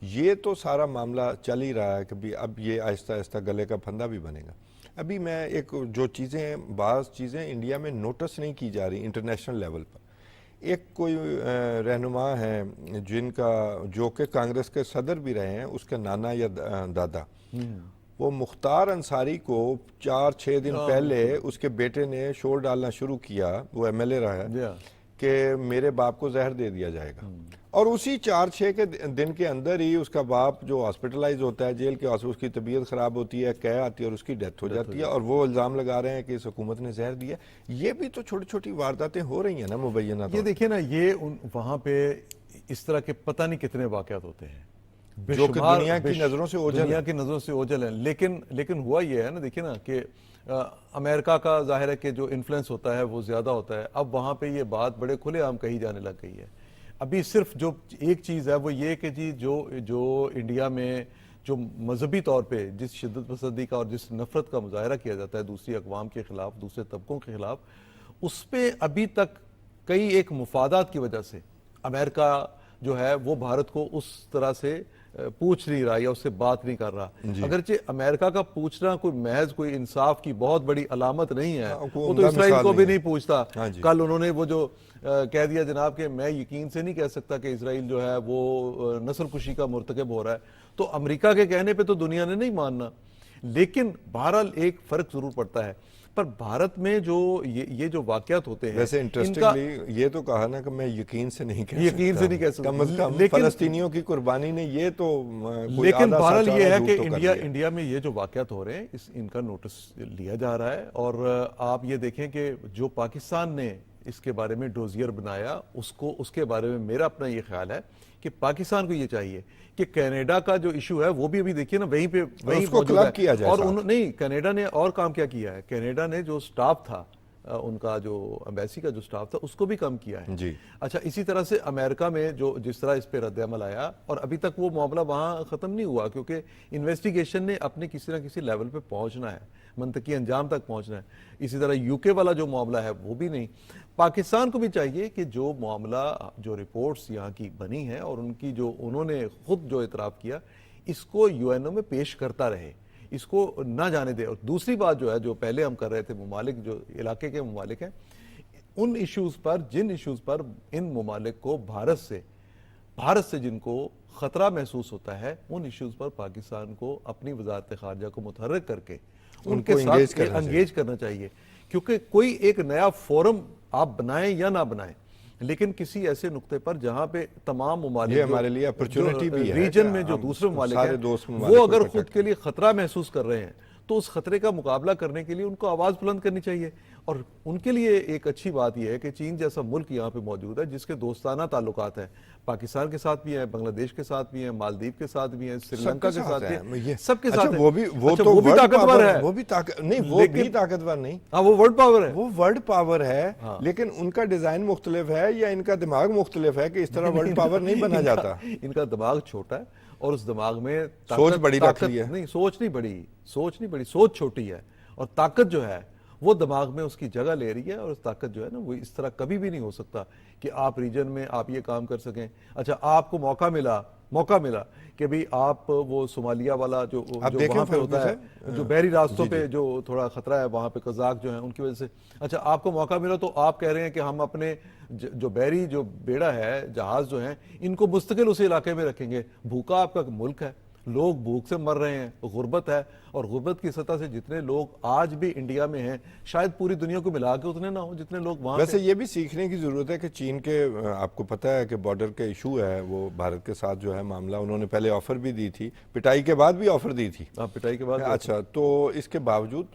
S2: یہ تو سارا معاملہ چل ہی رہا ہے کہ بھی اب یہ آہستہ آہستہ گلے کا پھندا بھی بنے گا. ابھی میں ایک جو چیزیں بعض چیزیں انڈیا میں نوٹس نہیں کی جا رہی انٹرنیشنل لیول پر, ایک کوئی رہنما ہیں جن کا جو کہ کانگریس کے صدر بھی رہے ہیں, اس کے نانا یا دادا, وہ مختار انصاری کو 4-6 دن پہلے اس کے بیٹے نے شور ڈالنا شروع کیا, وہ ایم ایل اے رہا ہے, کہ میرے باپ کو زہر دے دیا جائے گا. اور اسی 4-6 کے دن کے اندر ہی اس کا باپ جو ہاسپٹلائز ہوتا ہے جیل کے, اس کی طبیعت خراب ہوتی ہے, قے آتی ہے اور اس کی ڈیتھ ہو جاتی ہے, اور وہ الزام لگا رہے ہیں کہ اس حکومت نے زہر دیا. یہ بھی تو چھوٹی چھوٹی وارداتیں ہو رہی ہیں نا مبینہ طور.
S1: یہ دیکھیں نا, یہ وہاں پہ اس طرح کے پتہ نہیں کتنے واقعات ہوتے ہیں
S2: جو کہ دنیا کی نظروں سے
S1: اوجھل ہیں. لیکن ہوا یہ ہے نا, دیکھیں نا کہ امریکہ کا ظاہر ہے کہ جو انفلوئنس ہوتا ہے وہ زیادہ ہوتا ہے. اب وہاں پہ یہ بات بڑے کھلے عام کہی جانے لگ گئی ہے. ابھی صرف جو ایک چیز ہے وہ یہ کہ جی جو انڈیا میں جو مذہبی طور پہ جس شدت پسندی کا اور جس نفرت کا مظاہرہ کیا جاتا ہے دوسری اقوام کے خلاف, دوسرے طبقوں کے خلاف, اس پہ ابھی تک کئی ایک مفادات کی وجہ سے امریکہ جو ہے وہ بھارت کو اس طرح سے پوچھ نہیں رہا یا اس سے بات نہیں کر رہا. اگرچہ امریکہ کا پوچھنا کوئی محض کوئی انصاف کی بہت بڑی علامت نہیں ہے, وہ تو اسرائیل کو بھی نہیں پوچھتا. کل انہوں نے وہ جو کہہ دیا جناب کہ میں یقین سے نہیں کہہ سکتا کہ اسرائیل جو ہے وہ نسل کشی کا مرتکب ہو رہا ہے, تو امریکہ کے کہنے پہ تو دنیا نے نہیں ماننا. لیکن بہرحال ایک فرق ضرور پڑتا ہے. پر بھارت میں جو یہ جو واقعات ہوتے ہیں,
S2: ویسے انٹرسٹنگلی یہ تو کہا نا کہ میں یقین سے نہیں کہہ سکتا, کم از کم فلسطینیوں کی قربانی نے یہ تو,
S1: لیکن بہرحال یہ ہے کہ انڈیا میں یہ جو واقعات ہو رہے ہیں ان کا نوٹس لیا جا رہا ہے. اور آپ یہ دیکھیں کہ جو پاکستان نے اس کے بارے میں ڈوزیئر بنایا, اس کے بارے میں میرا اپنا یہ خیال ہے کہ پاکستان کو یہ چاہیے کہ کینیڈا کا جو ایشو ہے وہ بھی ابھی دیکھیے نا وہیں پہ موجود ہے. اور نہیں, کینیڈا نے اور کام کیا کیا ہے, کینیڈا نے جو سٹاف تھا ان کا, جو ایمبیسی کا جو سٹاف تھا, اس کو بھی کم کیا ہے. اچھا, اسی طرح سے امریکہ میں جس طرح اس پہ رد عمل آیا, اور ابھی تک وہ معاملہ وہاں ختم نہیں ہوا کیونکہ انویسٹیگیشن نے اپنے کسی نہ کسی لیول پہ پہنچنا ہے, منطقی انجام تک پہنچنا ہے. اسی طرح یو کے والا جو معاملہ ہے وہ بھی نہیں. پاکستان کو بھی چاہیے کہ جو معاملہ, جو رپورٹس یہاں کی بنی ہیں اور ان کی جو انہوں نے خود جو اعتراف کیا, اس کو UN میں پیش کرتا رہے, اس کو نہ جانے دے. اور دوسری بات جو ہے, جو پہلے ہم کر رہے تھے, ممالک جو علاقے کے ممالک ہیں, ان ایشوز پر, جن ایشوز پر ان ممالک کو بھارت سے جن کو خطرہ محسوس ہوتا ہے, ان ایشوز پر پاکستان کو اپنی وزارت خارجہ کو متحرک کر کے ان کے ساتھ انگیج کرنا چاہیے. کیونکہ کوئی ایک نیا فورم آپ بنائیں یا نہ بنائیں, لیکن کسی ایسے نقطے پر جہاں پہ تمام ممالک
S2: ہمارے لیے اپرچونٹی بھی ہے,
S1: ریجن میں جو دوسرے ممالک ہیں وہ اگر خود کے لیے خطرہ محسوس کر رہے ہیں تو اس خطرے کا مقابلہ کرنے کے لیے ان کو آواز بلند کرنی چاہیے. اور ان کے لیے ایک اچھی بات یہ ہے کہ چین جیسا ملک یہاں پہ موجود ہے جس کے دوستانہ تعلقات ہیں, پاکستان کے ساتھ بھی ہیں, بنگلہ دیش کے ساتھ بھی ہیں, مالدیپ کے ساتھ بھی ہیں, سری لنکا کے ساتھ بھی ہیں, سب کے ساتھ ہیں.
S2: وہ بھی طاقتور ہے, وہ بھی طاقتور نہیں,
S1: ہاں وہ ورلڈ پاور ہے,
S2: وہ ورلڈ پاور ہے, لیکن ان کا ڈیزائن مختلف ہے یا ان کا دماغ مختلف ہے کہ اس طرح ورلڈ پاور نہیں بنا جاتا.
S1: ان کا دماغ چھوٹا ہے اور اس دماغ میں
S2: سوچ بڑی رکھ لی ہے.
S1: نہیں, سوچ نہیں بڑی, سوچ چھوٹی ہے, اور طاقت جو ہے وہ دماغ میں اس کی جگہ لے رہی ہے. اور اس طاقت جو ہے نا, وہ اس طرح کبھی بھی نہیں ہو سکتا کہ آپ ریجن میں آپ یہ کام کر سکیں. اچھا, آپ کو موقع ملا کہ بھی آپ وہ صومالیہ والا جو وہاں پہ ہوتا ہے, جو بحری راستوں پہ جو تھوڑا خطرہ ہے, وہاں پہ قزاق جو ہیں ان کی وجہ سے, اچھا آپ کو موقع ملا تو آپ کہہ رہے ہیں کہ ہم اپنے جو بحری جو بیڑا ہے, جہاز جو ہیں, ان کو مستقل اس علاقے میں رکھیں گے. بھوکا آپ کا ملک ہے, لوگ بھوک سے مر رہے ہیں, غربت ہے, اور غربت کی سطح سے جتنے لوگ آج بھی انڈیا میں ہیں شاید پوری دنیا کو ملا کے اتنے نہ ہوں جتنے لوگ وہاں.
S2: ویسے یہ بھی سیکھنے کی ضرورت ہے کہ چین کے, آپ کو پتہ ہے کہ بارڈر کے ایشو ہے, وہ بھارت کے ساتھ جو ہے معاملہ, انہوں نے پہلے آفر بھی دی تھی, پٹائی کے بعد بھی آفر دی تھی.
S1: پٹائی کے بعد.
S2: اچھا, تو اس کے باوجود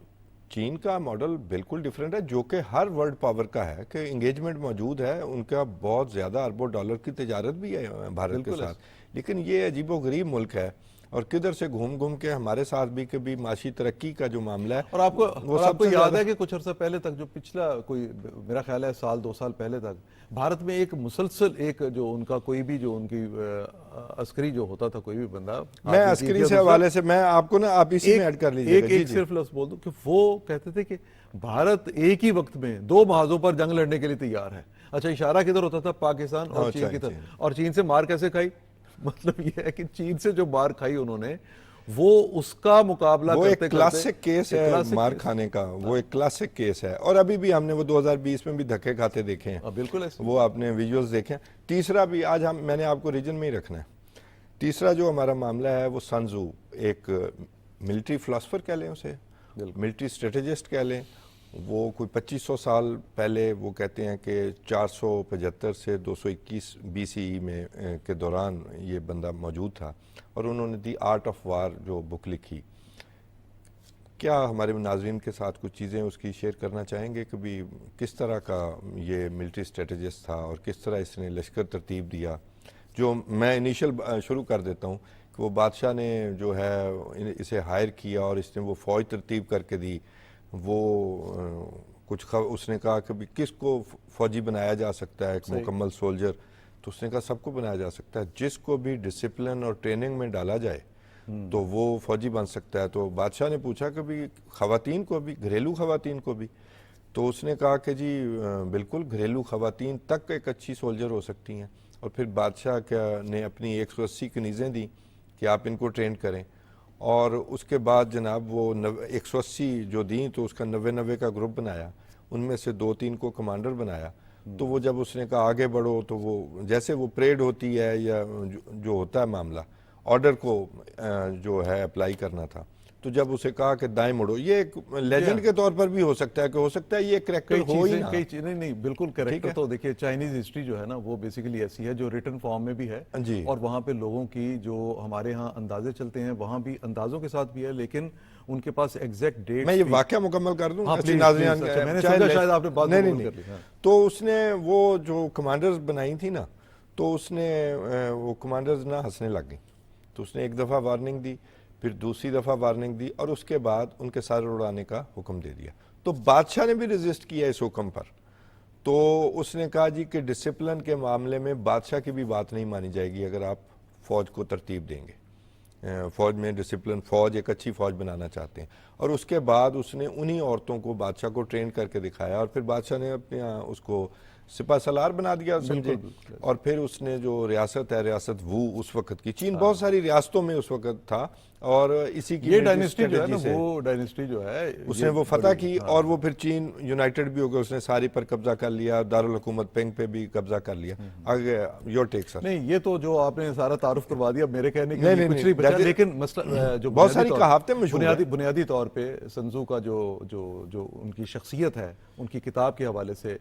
S2: چین کا ماڈل بالکل ڈیفرنٹ ہے, جو کہ ہر ورلڈ پاور کا ہے, کہ انگیجمنٹ موجود ہے, ان کا بہت زیادہ اربوں ڈالر کی تجارت بھی ہے بھارت کے ساتھ. لیکن یہ عجیب و غریب ملک ہے, اور کدھر سے گھوم کے ہمارے ساتھ بھی کبھی معاشی ترقی کا جو معاملہ ہے.
S1: اور آپ کو یاد ہے کہ کچھ عرصہ پہلے تک, جو پچھلا کوئی میرا خیال ہے 2 سال پہلے تک, بھارت میں ایک مسلسل ایک جو ان کا کوئی بھی جو ان کی عسکری جو ہوتا تھا, کوئی بھی بندہ,
S2: میں عسکری سے حوالے سے میں آپ کو نا, آپ اسی میں ایڈ کر لیجیے گا.
S1: ایک صرف لفظ بول دوں کہ وہ کہتے تھے کہ بھارت ایک ہی وقت میں 2 محاذوں پر جنگ لڑنے کے لیے تیار ہے. اچھا, اشارہ کدھر ہوتا تھا؟ پاکستان اور چین کی طرف. اور چین سے مار کیسے کھائی؟ مطلب یہ ہے کہ چین سے جو مار کھائی انہوں نے, وہ اس کا مقابلہ
S2: وہ ایک کلاسک کیس ہے مار کھانے کا, وہ ایک کلاسک کیس ہے. اور ابھی بھی ہم نے وہ 2020 میں بھی دھکے کھاتے دیکھے ہیں,
S1: بالکل
S2: وہ آپ نے ویڈیوز دیکھے. تیسرا بھی آج میں نے آپ کو ریجن میں ہی رکھنا ہے. تیسرا جو ہمارا معاملہ ہے وہ سنزو, ایک ملٹری فلاسفر کہہ لیں اسے, ملٹری اسٹریٹجسٹ کہہ لیں. وہ کوئی 2500 سال پہلے وہ کہتے ہیں کہ 475 سے 221 BCE میں کے دوران یہ بندہ موجود تھا, اور انہوں نے دی آرٹ آف وار جو بک لکھی. کیا ہمارے ناظرین کے ساتھ کچھ چیزیں اس کی شیئر کرنا چاہیں گے کہ بھی کس طرح کا یہ ملٹری اسٹریٹجسٹ تھا, اور کس طرح اس نے لشکر ترتیب دیا؟ جو میں انیشل شروع کر دیتا ہوں کہ وہ بادشاہ نے جو ہے اسے ہائر کیا, اور اس نے وہ فوج ترتیب کر کے دی. وہ کچھ اس نے کہا کہ کس کو فوجی بنایا جا سکتا ہے, ایک مکمل سولجر, تو اس نے کہا سب کو بنایا جا سکتا ہے, جس کو بھی ڈسپلن اور ٹریننگ میں ڈالا جائے تو وہ فوجی بن سکتا ہے. تو بادشاہ نے پوچھا کہ بھی خواتین کو بھی, گھریلو خواتین کو بھی؟ تو اس نے کہا کہ جی بالکل, گھریلو خواتین تک ایک اچھی سولجر ہو سکتی ہیں. اور پھر بادشاہ نے اپنی 180 کنیزیں دی کہ آپ ان کو ٹرین کریں, اور اس کے بعد جناب وہ 180 جو دیں تو اس کا 90 کا گروپ بنایا, ان میں سے 2-3 کو کمانڈر بنایا. تو وہ جب اس نے کہا آگے بڑھو, تو وہ جیسے وہ پریڈ ہوتی ہے یا جو ہوتا ہے معاملہ, آرڈر کو جو ہے اپلائی کرنا تھا, تو جب اسے کہا کہ دائیں مڑو, یہ ایک لیجنڈ کے طور پر بھی ہو سکتا ہے کہ ہو سکتا ہے یہ کریکٹر ہو ہی نہ.
S1: نہیں بالکل کریکٹر. تو دیکھیے چائنیز ہسٹری جو ہے نا وہ بیسیکلی ایسی ہے جو ریٹن فارم میں بھی ہے, اور وہاں پہ لوگوں کی جو ہمارے ہاں اندازے چلتے ہیں وہاں بھی اندازوں کے ساتھ بھی ہے, لیکن ان کے پاس ایگزیکٹ ڈیٹ.
S2: میں یہ واقعہ مکمل کر دوں,
S1: میں نے سمجھا شاید آپ نے بات مکمل کر لی.
S2: تو اس نے وہ جو کمانڈرز بنائی تھی نا, تو اس نے وہ کمانڈرز نہ ہنسنے لگ گئی, تو اس نے ایک دفعہ وارننگ دی, پھر دوسری دفعہ وارننگ دی, اور اس کے بعد ان کے سر اڑانے کا حکم دے دیا. تو بادشاہ نے بھی ریزسٹ کیا اس حکم پر. تو اس نے کہا جی کہ ڈسپلن کے معاملے میں بادشاہ کی بھی بات نہیں مانی جائے گی اگر آپ فوج کو ترتیب دیں گے, فوج میں ڈسپلن, فوج ایک اچھی فوج بنانا چاہتے ہیں. اور اس کے بعد اس نے انہی عورتوں کو بادشاہ کو ٹرین کر کے دکھایا, اور پھر بادشاہ نے اپنے اس کو سپہ سالار بنا دیا سمجھے، اور پھر اس نے جو ریاست ہے ریاست وو اس وقت کی، چین بہت ساری ریاستوں میں اس وقت تھا، اور اسی کی
S1: یہ ڈائنیسٹی جو ہے نا، وہ ڈائنیسٹی جو ہے
S2: اس نے وہ فتح کی، اور وہ پھر چین یونائٹڈ بھی ہو گیا، اس نے ساری پر قبضہ کر لیا، دارالحکومت پینگ پہ بھی قبضہ کر لیا. آگے یور ٹیک سر.
S1: نہیں، یہ تو جو آپ نے سارا تعارف کروا دیا، میرے کہنے کے لیے کچھ نہیں بچا، لیکن مسئلہ جو
S2: بہت ساری کہاوتیں مشہور ہیں.
S1: بنیادی طور پہ سنزو کا جو ان کی شخصیت ہے، ان کی کتاب کے حوالے سے،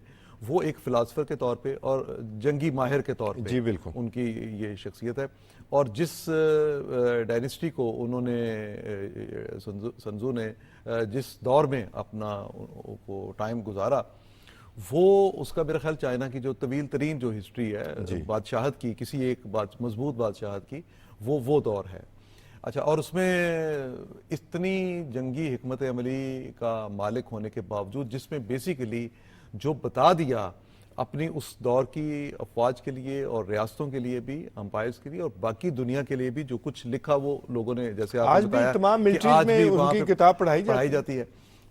S1: وہ ایک فلاسفر کے طور پہ اور جنگی ماہر کے طور پہ
S2: جی بالکل
S1: ان کی یہ شخصیت ہے. اور جس ڈائنیسٹی کو انہوں نے سنزو نے جس دور میں اپنا ٹائم گزارا، وہ اس کا میرا خیال چائنا کی جو طویل ترین جو ہسٹری ہے بادشاہت کی، کسی ایک مضبوط بادشاہت کی، وہ دور ہے. اچھا، اور اس میں اتنی جنگی حکمت عملی کا مالک ہونے کے باوجود، جس میں بیسیکلی جو بتا دیا اپنی اس دور کی افواج کے لیے اور ریاستوں کے لیے بھی، امپائرز کے لیے اور باقی دنیا کے لیے بھی، جو کچھ لکھا وہ لوگوں نے، جیسے آپ نے بتایا،
S2: آج بھی تمام ملٹریز میں ان کی کتاب پڑھائی
S1: جاتی ہے.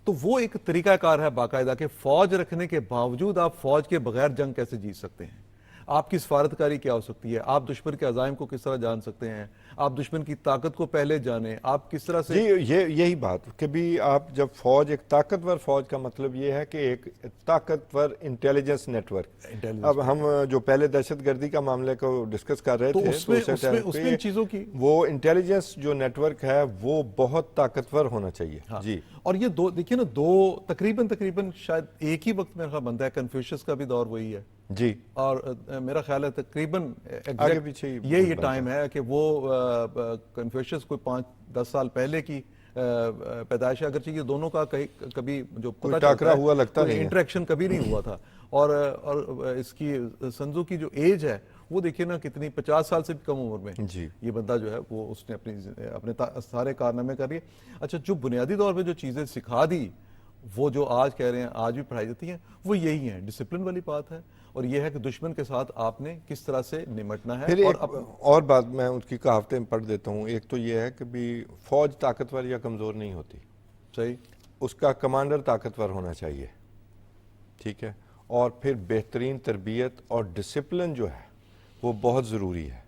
S1: تو وہ ایک طریقہ کار ہے باقاعدہ کہ فوج رکھنے کے باوجود آپ فوج کے بغیر جنگ کیسے جیت سکتے ہیں، آپ کی سفارتکاری کیا ہو سکتی ہے، آپ دشمن کے عزائم کو کس طرح جان سکتے ہیں، آپ دشمن کی طاقت کو پہلے جانیں، آپ کس طرح سے.
S2: جی یہی بات کہ بھی آپ جب فوج، ایک طاقتور فوج کا مطلب یہ ہے کہ ایک طاقتور انٹیلیجنس نیٹ ورک. اب ہم جو پہلے دہشت گردی کا معاملے کو ڈسکس کر رہے تھے،
S1: تو اس میں چیزوں کی
S2: وہ انٹیلیجنس جو نیٹ ورک ہے وہ بہت طاقتور ہونا چاہیے. جی،
S1: اور یہ دیکھیے نا، دو تقریباً شاید ایک ہی وقت میرا بنتا ہے. کنفیوشس کا بھی دور وہی ہے
S2: جی،
S1: اور میرا خیال ہے تقریباً
S2: آگے پیچھے
S1: یہی ٹائم ہے کہ وہ کنفیوشس کوئی 5-10 سال پہلے کی پیدائش ہے، اگرچہ یہ دونوں کا کبھی جو پتہ چلتا ہے
S2: ہوا لگتا نہیں،
S1: انٹریکشن کبھی نہیں ہوا تھا. اور اس کی سنزو کی جو ایج ہے وہ دیکھیے نا کتنی، 50 سال سے بھی کم عمر میں
S2: جی
S1: یہ بندہ جو ہے وہ اس نے اپنے سارے کارنامے کر لیے. اچھا، جو بنیادی طور پہ جو چیزیں سکھا دی، وہ جو آج کہہ رہے ہیں آج بھی پڑھائی جاتی ہیں، وہ یہی ہیں. ڈسپلن والی بات ہے، اور یہ ہے کہ دشمن کے ساتھ آپ نے کس طرح سے نمٹنا ہے.
S2: پھر اور بات میں ان کی کہاوتیں پڑھ دیتا ہوں. ایک تو یہ ہے کہ بھی فوج طاقتور یا کمزور نہیں ہوتی،
S1: صحیح،
S2: اس کا کمانڈر طاقتور ہونا چاہیے، ٹھیک ہے. اور پھر بہترین تربیت اور ڈسپلن جو ہے وہ بہت ضروری ہے.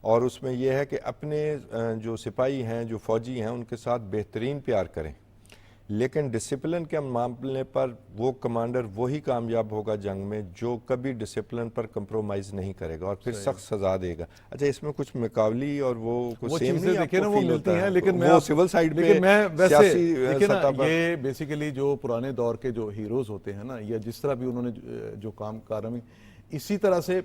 S2: اور اس میں یہ ہے کہ اپنے جو سپاہی ہیں، جو فوجی ہیں، ان کے ساتھ بہترین پیار کریں، لیکن ڈسپلن کے معاملے پر وہ کمانڈر وہی کامیاب ہوگا جنگ میں جو کبھی ڈسپلن پر کمپرومائز نہیں کرے گا اور پھر سخت سزا دے گا. اچھا، اس میں کچھ مقابلی اور وہ سیم نہیں آپ کو فیل ہوتا ہے،
S1: لیکن
S2: وہ سول سائیڈ پہ سیاسی سطح پر.
S1: یہ بیسیکلی جو پرانے دور کے جو ہیروز ہوتے ہیں نا، یا جس طرح بھی انہوں نے جو کام کارنامے، اسی طرح سے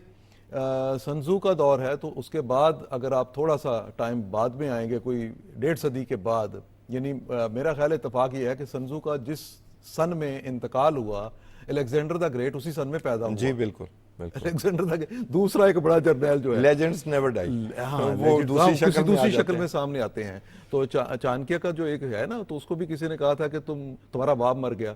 S1: سنزو کا دور ہے. تو اس کے بعد اگر آپ تھوڑا سا ٹائم بعد میں آئیں گے، کوئی 1.5 صدی کے بعد، یعنی میرا خیال اتفاق یہ ہے کہ سنزو کا جس سن میں انتقال ہوا، الیگزینڈر دا گریٹ اسی سن میں پیدا ہوا.
S2: جی بالکل،
S1: الیگزینڈر دا دوسرا ایک بڑا جرنیل جو ہے،
S2: لیجنڈز نیور ڈائی،
S1: وہ دوسری شکل میں سامنے آتے ہیں. تو چانکیہ کا جو ایک ہے نا، تو اس کو بھی کسی نے کہا تھا کہ تمہارا باپ مر گیا،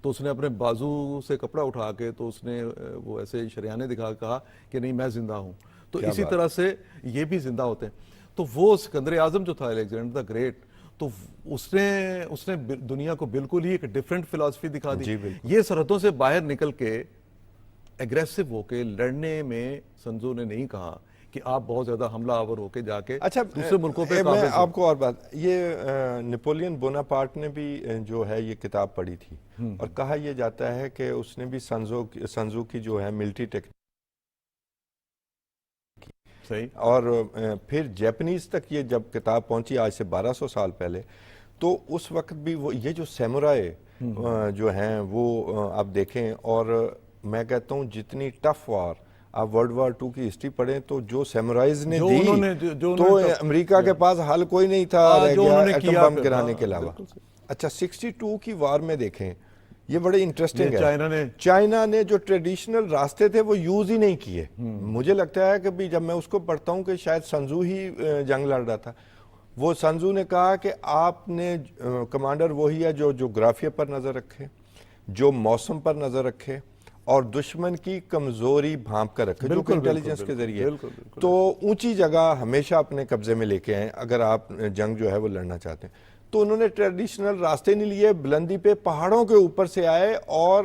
S1: تو اس نے اپنے بازو سے کپڑا اٹھا کے تو اس نے وہ ایسے شریانے دکھا کہا کہ نہیں میں زندہ ہوں. تو اسی طرح سے یہ بھی زندہ ہوتے ہیں. تو وہ سکندر اعظم جو تھا، الیگزینڈر دا گریٹ، تو اس نے دنیا کو بالکل ہی ایک ڈیفرنٹ فلسفی دکھا دی. یہ سرحدوں سے باہر نکل کے ایگریسو ہو کے لڑنے میں سنزو نے نہیں کہا کہ آپ بہت زیادہ حملہ آور ہو کے جا کے دوسرے ملکوں پہ
S2: میں آپ کو اور بات، یہ نیپولین بوناپارٹ نے بھی جو ہے یہ کتاب پڑھی تھی، اور کہا یہ جاتا ہے کہ اس نے بھی سنزو کی جو ہے ملٹری ٹیکنیک، اور پھر جیپنیز تک یہ جب کتاب پہنچی آج سے 1200 سال پہلے، تو اس وقت بھی وہ یہ جو سیمورائے جو ہیں وہ آپ دیکھیں. اور میں کہتا ہوں جتنی ٹف وار آپ World War II کی ہسٹری پڑھیں تو جو سیمورائز نے دی، تو امریکہ کے پاس حل کوئی نہیں تھا رہ گیا ایٹم بم گرانے کے علاوہ. اچھا 62 کی وار میں دیکھیں، یہ بڑے انٹرسٹنگ ہے. چائنا نے جو ٹریڈیشنل راستے تھے وہ یوز ہی نہیں کیے. مجھے لگتا ہے کہ بھی جب میں اس کو پڑھتا ہوں کہ شاید سنزو ہی جنگ لڑ رہا تھا. وہ سنزو نے کہا کہ آپ نے کمانڈر وہی ہے جو جغرافیہ پر نظر رکھے، جو موسم پر نظر رکھے، اور دشمن کی کمزوری بھانپ کر رکھے، جو کہ انٹیلیجنس کے ذریعے. تو اونچی جگہ ہمیشہ اپنے قبضے میں لے کے آئیں اگر آپ جنگ جو ہے وہ لڑنا چاہتے ہیں. تو انہوں نے ٹریڈیشنل راستے نہیں لیے، بلندی پہ پہاڑوں کے اوپر سے آئے اور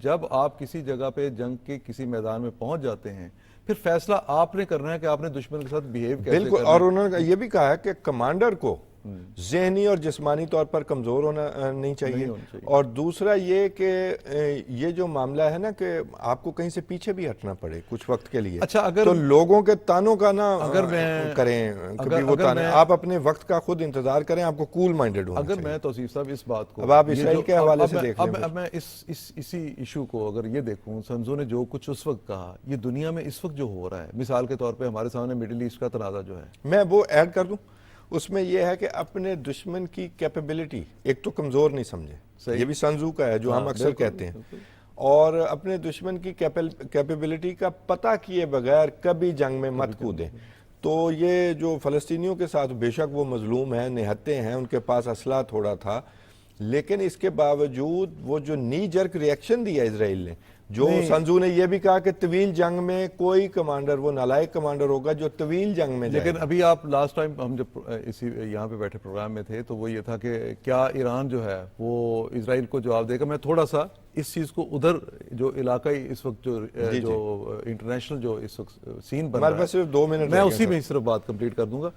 S1: جب آپ کسی جگہ پہ جنگ کے کسی میدان میں پہنچ جاتے ہیں پھر فیصلہ آپ نے کرنا ہے کہ آپ نے دشمن کے ساتھ بیہیو کیسے
S2: بالکل
S1: کرنا
S2: اور
S1: ہے
S2: انہوں نے یہ بھی کہا ہے کہ کمانڈر کو ذہنی اور جسمانی طور پر کمزور ہونا نہیں چاہیے اور دوسرا یہ کہ یہ جو معاملہ ہے نا کہ آپ کو کہیں سے پیچھے بھی ہٹنا پڑے کچھ وقت کے لیے
S1: اچھا اگر
S2: تو لوگوں کے تانوں کا نہ
S1: اگر میں
S2: کریں کبھی وہ تانے آپ اپنے وقت کا خود انتظار کریں آپ کو کول مائنڈڈ ہونا
S1: اگر
S2: چاہیے
S1: میں توصیف صاحب اس بات کو
S2: اب آپ اسرائیل کے حوالے سے دیکھ لیں
S1: اب میں اسی ایشو کو اگر یہ دیکھوں سنزو نے جو کچھ اس وقت کہا یہ دنیا میں اس وقت جو ہو رہا ہے مثال کے طور پہ ہمارے سامنے مڈل ایسٹ کا تنازع جو ہے
S2: میں وہ ایڈ کر دوں اس میں یہ ہے کہ اپنے دشمن کی کیپیبلٹی ایک تو کمزور نہیں سمجھے یہ بھی سنزو کا ہے جو ہم اکثر کہتے ہیں اور اپنے دشمن کی کیپیبلٹی کا پتہ کیے بغیر کبھی جنگ میں مت کودیں تو یہ جو فلسطینیوں کے ساتھ بے شک وہ مظلوم ہیں نہتے ہیں ان کے پاس اسلحہ تھوڑا تھا لیکن اس کے باوجود وہ جو نی جرک ریئیکشن دیا اسرائیل نے جو سنزو نے یہ بھی کہا کہ طویل جنگ میں کوئی کمانڈر وہ نالائق کمانڈر ہوگا جو طویل جنگ میں جائے
S1: لیکن ابھی آپ لاسٹ ٹائم ہم جب اسی یہاں پہ بیٹھے پروگرام میں تھے تو وہ یہ تھا کہ کیا ایران جو ہے وہ اسرائیل کو جواب دے گا میں تھوڑا سا اس چیز کو ادھر جو علاقائی اس وقت جو انٹرنیشنل جو اس وقت سین بن رہا ہے
S2: صرف 2 منٹ
S1: میں اسی میں صرف بات کمپلیٹ کر دوں گا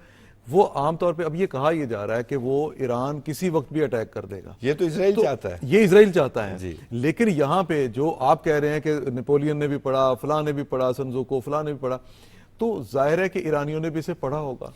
S1: وہ عام طور پہ اب یہ کہا یہ جا رہا ہے کہ وہ ایران کسی وقت بھی اٹیک کر دے گا
S2: یہ تو اسرائیل چاہتا ہے
S1: یہ اسرائیل چاہتا ہے لیکن یہاں پہ جو آپ کہہ رہے ہیں کہ نیپولین نے بھی پڑھا فلاں نے بھی پڑھا سنزو کو فلاں نے بھی پڑھا تو ظاہر ہے کہ ایرانیوں نے بھی اسے پڑھا ہوگا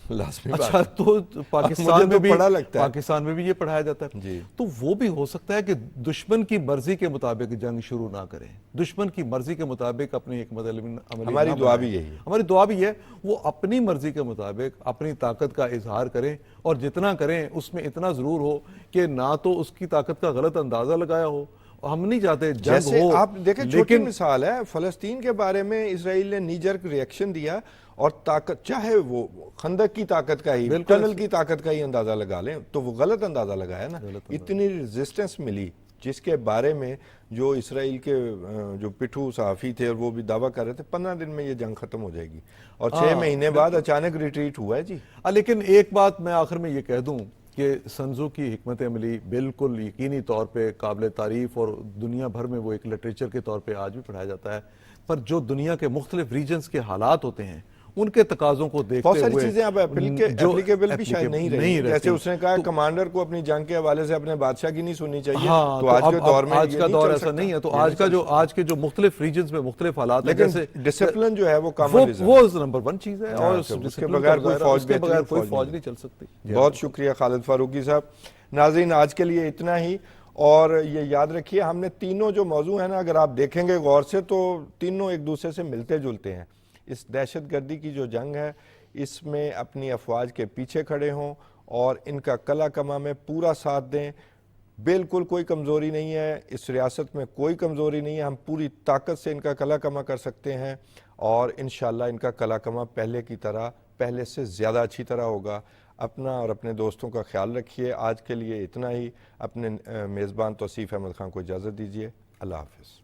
S1: اچھا تو پاکستان میں بھی یہ پڑھایا جاتا ہے تو وہ بھی ہو سکتا ہے کہ دشمن کی مرضی کے مطابق جنگ شروع نہ کریں دشمن کی مرضی کے مطابق اپنی حکمت عملی
S2: ہماری دعا بھی یہی ہے
S1: ہماری دعا بھی ہے وہ اپنی مرضی کے مطابق اپنی طاقت کا اظہار کریں اور جتنا کریں اس میں اتنا ضرور ہو کہ نہ تو اس کی طاقت کا غلط اندازہ لگایا ہو ہم نہیں چاہتے جنگ ہو
S2: آپ دیکھیں چھوٹی مثال ہے فلسطین کے بارے میں اسرائیل نے نی جرک ریئیکشن دیا اور طاقت چاہے وہ خندق کی طاقت کا ہی ٹنل کی طاقت کا ہی اندازہ لگا لیں تو وہ غلط اندازہ لگایا نا اتنی ریزسٹنس ملی جس کے بارے میں جو اسرائیل کے جو پٹھو صحافی تھے اور وہ بھی دعویٰ کر رہے تھے 15 دن میں یہ جنگ ختم ہو جائے گی اور 6 مہینے بعد اچانک ریٹریٹ ہوا ہے جی
S1: لیکن ایک بات میں آخر میں یہ کہہ دوں کہ سنزو کی حکمت عملی بالکل یقینی طور پہ قابل تعریف اور دنیا بھر میں وہ ایک لٹریچر کے طور پہ آج بھی پڑھایا جاتا ہے پر جو دنیا کے مختلف ریجنز کے حالات ہوتے ہیں ان کے تقاضوں کو دیکھتے ہوئے
S2: بہت ساری چیزیں اب اپلیکیبل بھی شاید نہیں رہی جیسے اس نے کہا کمانڈر کو اپنی جنگ کے حوالے سے اپنے بادشاہ کی نہیں سننی چاہیے تو آج کے دور میں
S1: آج کا دور ایسا نہیں ہے تو آج کے جو مختلف ریجنز میں مختلف حالات ہیں جیسے
S2: ڈسپلن جو ہے وہ کامن
S1: وہ نمبر 1 چیز ہے اور
S2: اس کے بغیر کوئی
S1: فوج نہیں چل سکتی
S2: بہت شکریہ خالد فاروقی صاحب ناظرین آج کے لیے اتنا ہی اور یہ یاد رکھیے ہم نے تینوں جو موضوع ہیں نا اگر آپ دیکھیں گے غور سے تو تینوں ایک دوسرے سے ملتے جلتے ہیں اس دہشت گردی کی جو جنگ ہے اس میں اپنی افواج کے پیچھے کھڑے ہوں اور ان کا کلا کما میں پورا ساتھ دیں بالکل کوئی کمزوری نہیں ہے اس ریاست میں کوئی کمزوری نہیں ہے ہم پوری طاقت سے ان کا کلا کما کر سکتے ہیں اور انشاءاللہ ان کا کلا کما پہلے کی طرح پہلے سے زیادہ اچھی طرح ہوگا اپنا اور اپنے دوستوں کا خیال رکھیے آج کے لیے اتنا ہی اپنے میزبان توصیف احمد خان کو اجازت دیجیے اللہ حافظ